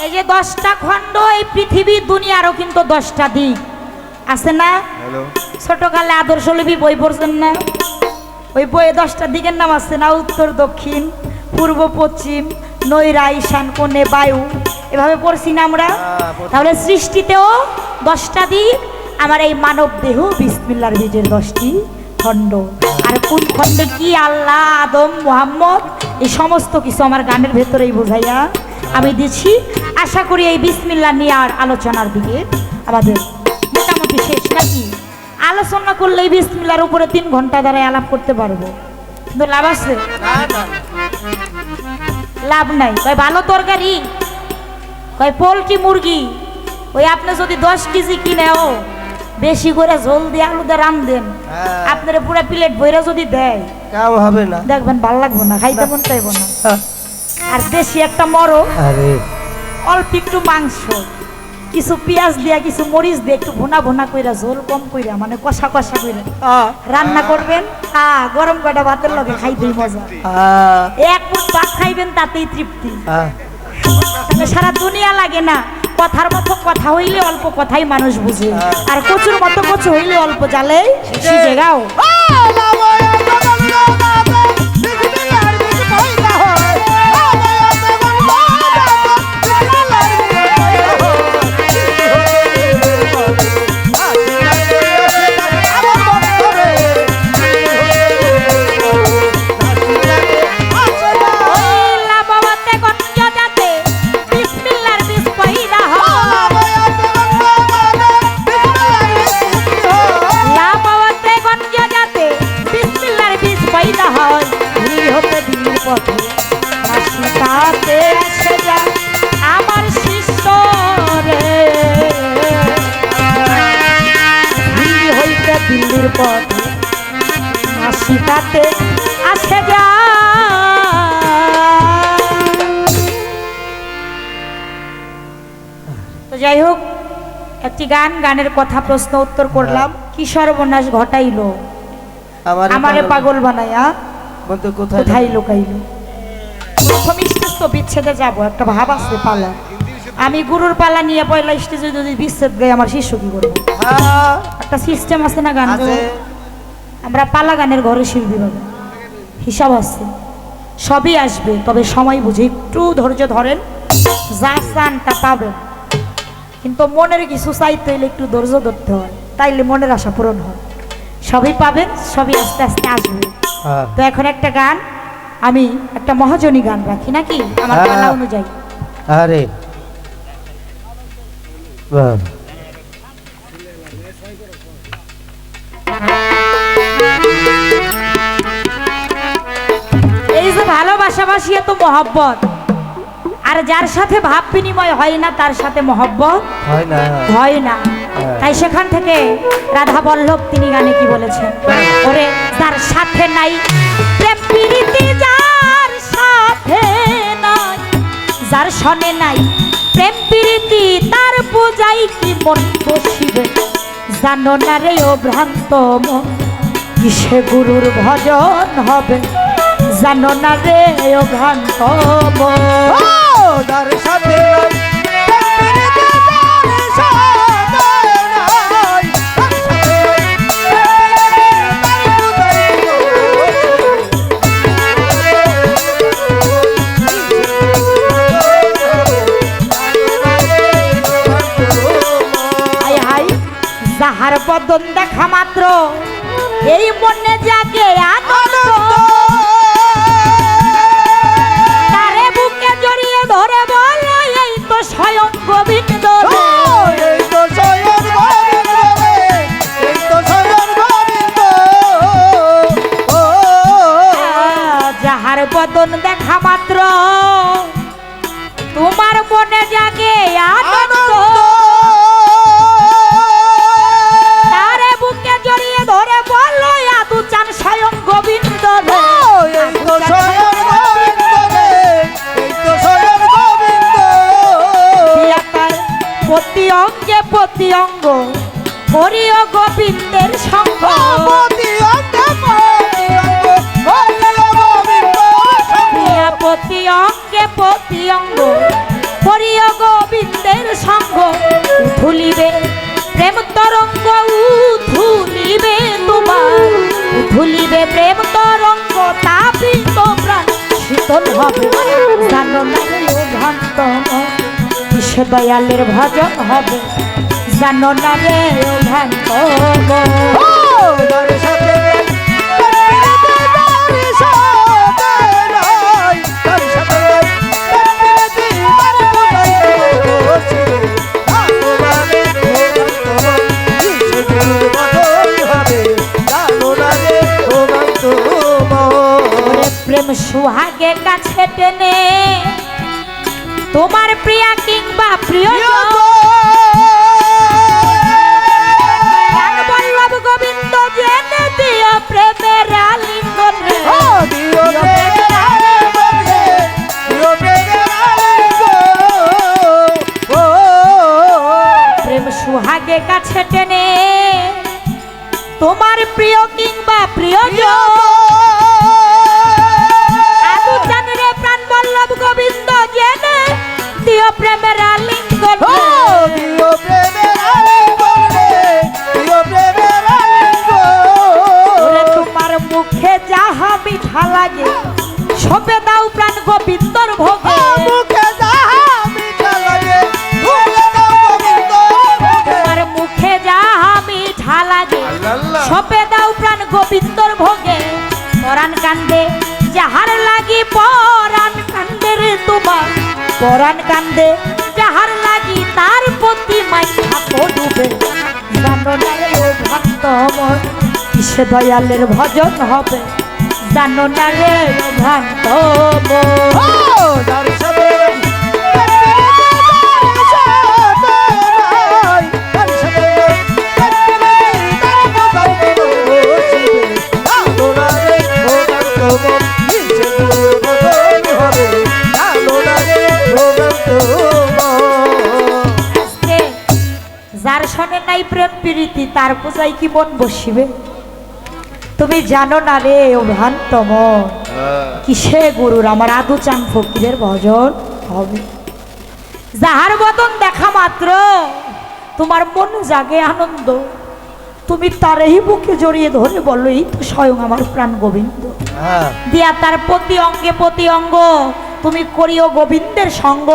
এই যে 10টা খণ্ড, এই পৃথিবী দুনিয়ারও কিন্তু 10টা দিক আছে না? ছোটকালে আদর্শ লিপি বই পড়ছেন না? ওই বইয়ে 10টা দিকের নাম আছে না? উত্তর দক্ষিণ পূর্ব পশ্চিম নৈরা ঈশান কোণে বায়ু, এভাবে পড়ছি না আমরা? তাহলে সৃষ্টিতেও 10টা দিক, আমার এই মানব দেহ বিসমিল্লাহর বীজের 10টি খণ্ড। আর কোন খণ্ডে কি আল্লাহ আদম মুহাম্মদ এই সমস্ত কিছু আমার গানের ভেতরেই বোঝাইয়া আমি দিচ্ছি। আশা করি এই বিসমিল্লাহ নিয়ে আর আলোচনার দিকে আমাদের মোটামুটি শেষ নাকি? আলোচনা করলে এই বিসমিল্লাহর উপরে 3 ঘন্টা দ্বারা আলাপ করতে পারবো, কিন্তু লাভ আছে? লাভ নাই। কয় ভালো তরকারি, কয় পোলট্রি মুরগি, ওই আপনি যদি 10 কেজি কিনেও বেশি করে ঝোল দিয়ে আলু দিয়ে রান্ধেন, আপনারা পুরো প্লেট ভইরা যদি দেয়
কাম হবে না,
দেখবেন ভালো লাগবো না, খাইতে মন চাইবো না। আর বেশি একটা মরো,
আরে
অল্প একটু মাংস, কিছু পেঁয়াজ দিয়া কিছু মরিচ দিয়ে একটু ভুনা ভুনা কইরা ঝোল কম কইরা মানে কষা কষা কইরা রান্না করবেন, গরম কয়টা ভাতের লগে খাইতেই মজা। এক মুঠ ভাত খাইবেন তাতেই তৃপ্তি, তাহলে সারা দুনিয়া লাগে না। কথার মতো কথা হইলে অল্প কথাই মানুষ বুঝে, আর কচুর মতো কচু হইলে অল্প জালে সিজে গাও। আমার শিষ্য রে হইতে দিল্লির পথে মাসিকাতে আসে যা। তো যাই হোক, একটি গানের কথা প্রশ্ন উত্তর করলাম। কি সর্বনাশ ঘটাইলো আমারে পাগল বানায়া, কোথায় লুকাইলো। প্রথম স্টেজ তো বিচ্ছেদে যাবো, একটা ভাব আছে পালা। আমি গুরুর পালা নিয়ে পয়লা স্টেজে যদি বিচ্ছেদ গাই আমার শিষ্য কি করবো? একটা সিস্টেম আছে না গান, আমরা পালা গানের ঘরে শিল্পী পাবো, হিসাব আছে, সবই আসবে, তবে সময় বুঝে একটু ধৈর্য ধরেন, যা চান তা পাবেন। কিন্তু মনের কিছু চাইতে হইলে একটু ধৈর্য ধরতে হয়, তাইলে মনের আশা পূরণ হয়। সবই পাবেন, সবই আস্তে আস্তে আসবে। তো এখন একটা গান, আমি একটা মহাজনী গান রাখি নাকি আমার পালা অনুযায়ী।
আরে
এই যে ভালোবাসাবাসি এত মহব্বত, আর যার সাথে ভাব বিনিময় হয় না তার সাথে মহব্বত হয় না। তাই সেখান থেকে রাধা বল্লভ তিনি গানে কি বলেছেন, ওরে তার সাথে নাই প্রেম প্রীতি, যার সাথে নাই, যার সনে নাই প্রেম প্রীতি, তার পূজাই কি মন বসিবে, জানো না রে ও ভ্রান্ত মন, কিসে গুরুর ভজন হবে, জানো না রে ও ভ্রান্ত মন।
যার সাথে
যাহার বদন দেখা মাত্র এই মনে জাগে আনন্দ, তারে বুকে জড়িয়ে ধরে বলো এই তো স্বয়ং গোবিন্দ,
এই তো স্বয়ং গোবিন্দ, এই তো স্বয়ং গোবিন্দ।
যাহার বদন দেখা মাত্র তোমার মনে জাগে আনন্দ, তারে বুকে জড়িয়ে ধরে বলো আদু চান স্বয়ং গোবিন্দ,
এই তো স্বয়ং গোবিন্দ, এই তো স্বয়ং গোবিন্দ।
প্রতি অঙ্গে প্রতি অঙ্গ করিও গোবিন্দের সঙ্গ,
প্রতি অঙ্গে প্রতি অঙ্গ করিও গোবিন্দের সঙ্গ,
প্রতি অঙ্গে প্রতি অঙ্গ করিও গোবিন্দের সঙ্গ। ধুলিবে প্রেম তরঙ্গ, ধুলিবে তোমার, ধুলিবে প্রেম তরঙ্গ, তাপিত প্রাণ শীতল হবে, জানো না রে ভ্রান্ত মন, কিসে দয়ালের ভজন হবে, জানো না রে ভ্রান্ত মন।
যার সাথে যার সাথে নাই, যার সাথে তার পূজাই বসিবে, জানো না রে ভ্রান্ত মন, কিসে গুরুর ভজন হবে, জানো না রে ভ্রান্ত মন।
প্রেম সুহাগে কাছে টেনে তোমার প্রিয়া কিংবা প্রিয় বল্লভ গোবিন্দ জেনে দিও প্রেমের আলিঙ্গন,
দিও প্রেমের আলিঙ্গন, দিও প্রেমের আলিঙ্গন।
প্রেম সুহাগে কাছে টেনে তোমার প্রিয় কিংবা প্রিয়জন, আদু চান রে প্রাণ বল্লভ গোবিন্দ জেনে দিও প্রেমের আলিঙ্গন। মিঠা লাগে সপে দাও প্রাণ গোবিন্দর ভোগে
মুখে যাহা মিঠা লাগে মুখে দাও গোবিন্দ ভোগে।
তোমার মুখে যাহা মিঠা লাগে
আল্লাহ।
সপে দাও প্রাণ গোবিন্দর ভোগে পরাণ কান্দে যাহার লাগি পরাণ কান্দে রে তোমার পরাণ কান্দে যাহার লাগি তার প্রতি মাই থাকো ডুবে জানো না রে ও ভক্ত মন কিসে দয়ালের ভজন হবে জানো না রে ও ভক্ত মন
ও যার সাথে যার সাথে নাই, যার সাথে তার কোথায় বসিবে। জানো না রে ও ভক্ত মন, কিসে গুরুর ভজন হবে। জানো না রে ও ভক্ত মন।
আজকে যার সনে নাই প্রেম প্রীতি তার পূজায় কি মন বসিবে তুমি জানো না রে ও ভ্রান্ত মন কিসে গুরুর আমার আদু চান ফকিরের ভজন হবে যাহার বদন দেখা মাত্র তোমার মন জাগে আনন্দ তুমি তারই বুকে জড়িয়ে ধরে বলো এই তো স্বয়ং আমার প্রাণ গোবিন্দ দিয়া তার প্রতি অঙ্গ তুমি করিও গোবিন্দের সঙ্গ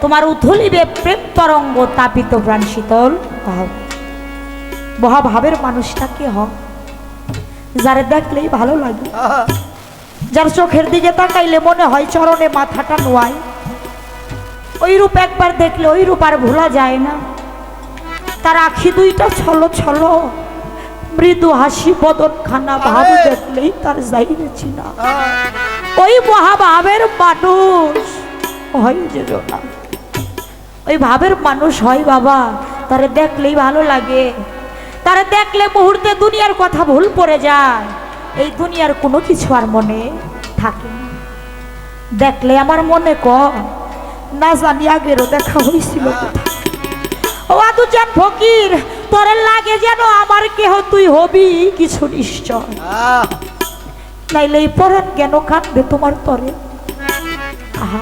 তোমার উথলিবে প্রেম তরঙ্গ তাপিত প্রাণ শীতল ভাব মহাভাবের মানুষটা কে হয় যারে দেখলেই ভালো লাগে যার চোখের দিকে তাকাইলে মনে হয় চরণে মাথাটা নোয়ায় ওই রূপ একবার দেখলে ওই রূপ আর ভোলা যায় না তার আখি দুইটা ছলো ছলো মৃদু হাসি বদন খানা ভাব দেখলেই তার যাইরেছি না ওই মহাভাবের মানুষ হয় যে না ওই ভাবের মানুষ হয় বাবা তারে দেখলেই ভালো লাগে তারে দেখলে মুহূর্তে দুনিয়ার কথা ভুল পড়ে যায় এই দুনিয়ার কোনো কিছু আর মনে থাকে না দেখলে আমার মনে না জানি আগেরও দেখা হয়েছিল কোথায়। ও আদু চান ফকির তোরে লাগে যেন আমার কেহ তুই হবি কিছু নিশ্চয় নাইলে এই পরাণ কেন কাঁদবে তোমার তরে আহা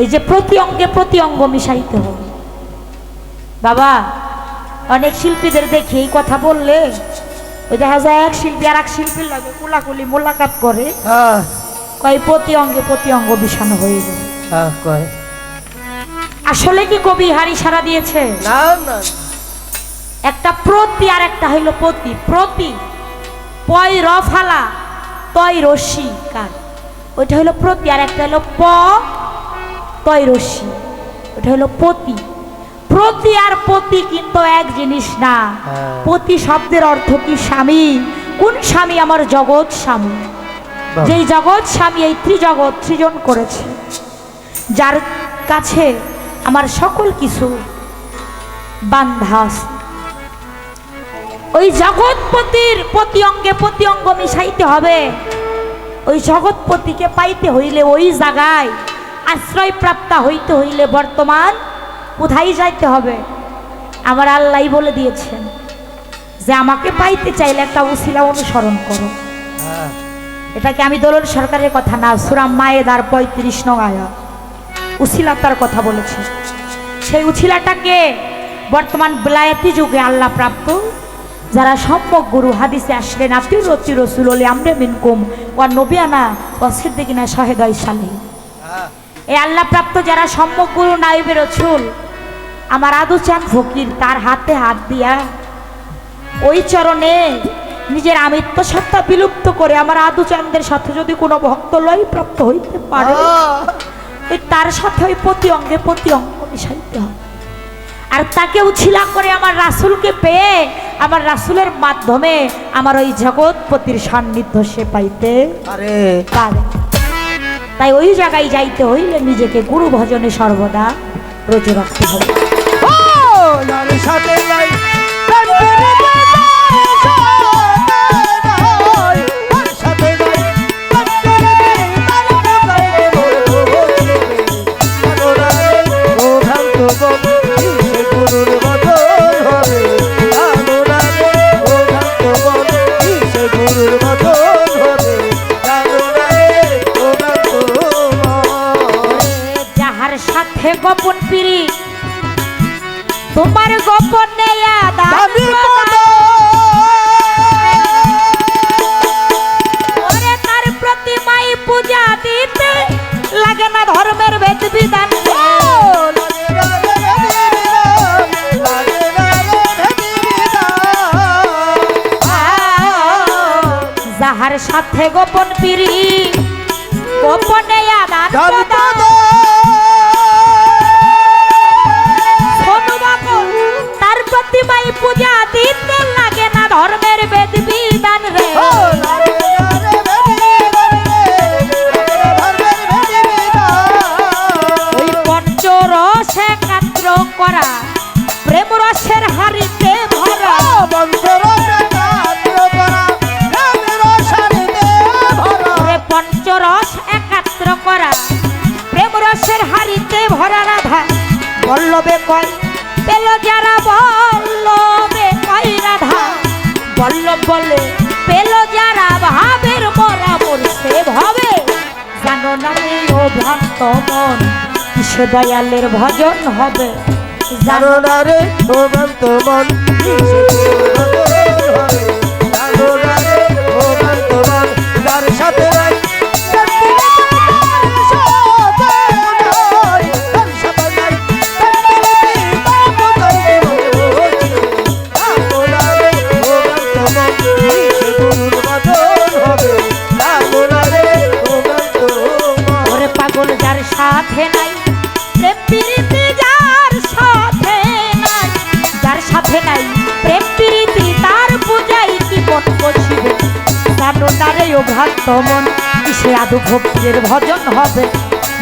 এই যে প্রতি অঙ্গ মিশাইতে হবে বাবা অনেক শিল্পীদের দেখি এই কথা বললে ওই দেখা যায় এক শিল্পী আর এক শিল্পীর লাগে কুলাকুলি মোলাকাত করে কয় প্রতি অঙ্গ মিশানো হয়ে যাবে আসলে কি কবি হারি সারা দিয়েছে
না না
একটা প্রতি আর একটা হইল প্রতি প্রতি পয় রফালা তয় রশ্মি কার ওইটা হইল প্রতি আর একটা হইল তয় রশ্মি ওটা হইল প্রতি প্রতি আর প্রতি কিন্তু এক জিনিস না প্রতি শব্দের অর্থ কি স্বামী কোন স্বামী আমার জগৎ স্বামী যেই জগৎ স্বামী এই ত্রিজগৎ সৃজন করেছে যার কাছে আমার সকল কিছু বান্ধা আছে ওই জগৎপতির প্রতি অঙ্গ মিশাইতে হবে ওই জগৎপতিকে পাইতে হইলে ওই জায়গায় আশ্রয় প্রাপ্ত হইতে হইলে বর্তমান কোথায় যাইতে হবে আমার আল্লাহ বলে দিয়েছেন যে আমাকে পাইতে চাইলে একটা উসিলা অনুসরণ করো এটাকে আমি দোলন সরকারের কথা না সূরা মায়েদার 35 নং আয়াত উসিলা তার কথা বলেছে সেই উসিলাটাকে বর্তমান বিলায়াতি যুগে আল্লাহ প্রাপ্ত যারা সম্যক গুরু হাদিসে আসলেন আতিউর রাসূল আমরে মিনকুম ওয়া নবিয়ানা ওয়া সিদ্দিকিনা শাহিদাই সালিহ এই আল্লাহ প্রাপ্ত যারা সম্যক গুরু নায়েবে রাসূল আমার আদু চান ফকির তার হাতে হাত দিয়া ওই চরণে নিজের আমিত্ব সত্তা বিলুপ্ত করে আমার আদু চাঁদের সাথে যদি কোনো ভক্ত লয় প্রাপ্ত হইতে পারে ওই তার সাথে ওই প্রতি অঙ্গ মিশাইতে হবে আর তাকে উছিলা করে আমার রাসূলকে পেয়ে আমার রাসূলের মাধ্যমে আমার ওই জগৎপতির সান্নিধ্য সে পাইতে পারে তাই ওই জায়গায় যাইতে হইলে নিজেকে গুরু ভজনে সর্বদা রোজ রাখতে হবে
সাথে নাই
যাহার সাথে গোপন পিরি তোমার গোপন নেয়া ওরে তার যাহার সাথে গোপন পিরি গোপনে আদান
দান
প্রদান। হনুমাকো তার প্রতিমাই পূজা দিতে লাগে না ধর্মের বেদ বিধান রে।
ও লাগে রে ধর্মের বিধান।
ওই পঞ্চরস একাত্র করা প্রেম রসের হাড়িতে ভরা।
বংশরসে কাত্র করা প্রেমের সারিতে ভরা।
ওরে পঞ্চরস একাত্র করা প্রেম রসের হাড়িতে ভরা রাধা বল্লভে কয় পেল যারা বল্লভে কয় রাধা বল্লভ বলে পেল যারা ভাবের মরা মরছে ভাবে। জানো না এই ও ভ্রান্ত মন কিসে দয়ালের ভজন হবে। জানো
জানো না রে ভ্রান্ত মন কিসে ভজন হবে। জানো না রে ভ্রান্ত মন যার সাথে নাই তার সাথে নাই, তার সাথে নাই, তার প্রীতি পাবো তাই বলছি। জানো না রে ভ্রান্ত মন কিসে ভজন হবে। জানো না রে ভ্রান্ত মন।
ওরে পাগল যার সাথে নাই প্রেম প্রীতি যার সাথে নাই যার সাথে নাই প্রেম প্রীতি তার পূজাই কি মন বসিবে। জানো না রে ও ভ্রান্ত মন কিসে আদু ভক্তির ভজন হবে।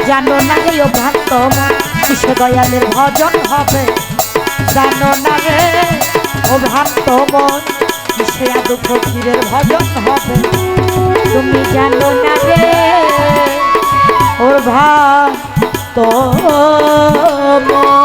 জানো না রে ও ভ্রান্ত মন কিসে দয়ালের ভজন হবে। জানো না রে ও ভ্রান্ত মন কিসে আদু ভক্তির ভজন হবে। তুমি জানো না রে ওর ভক্ত মন।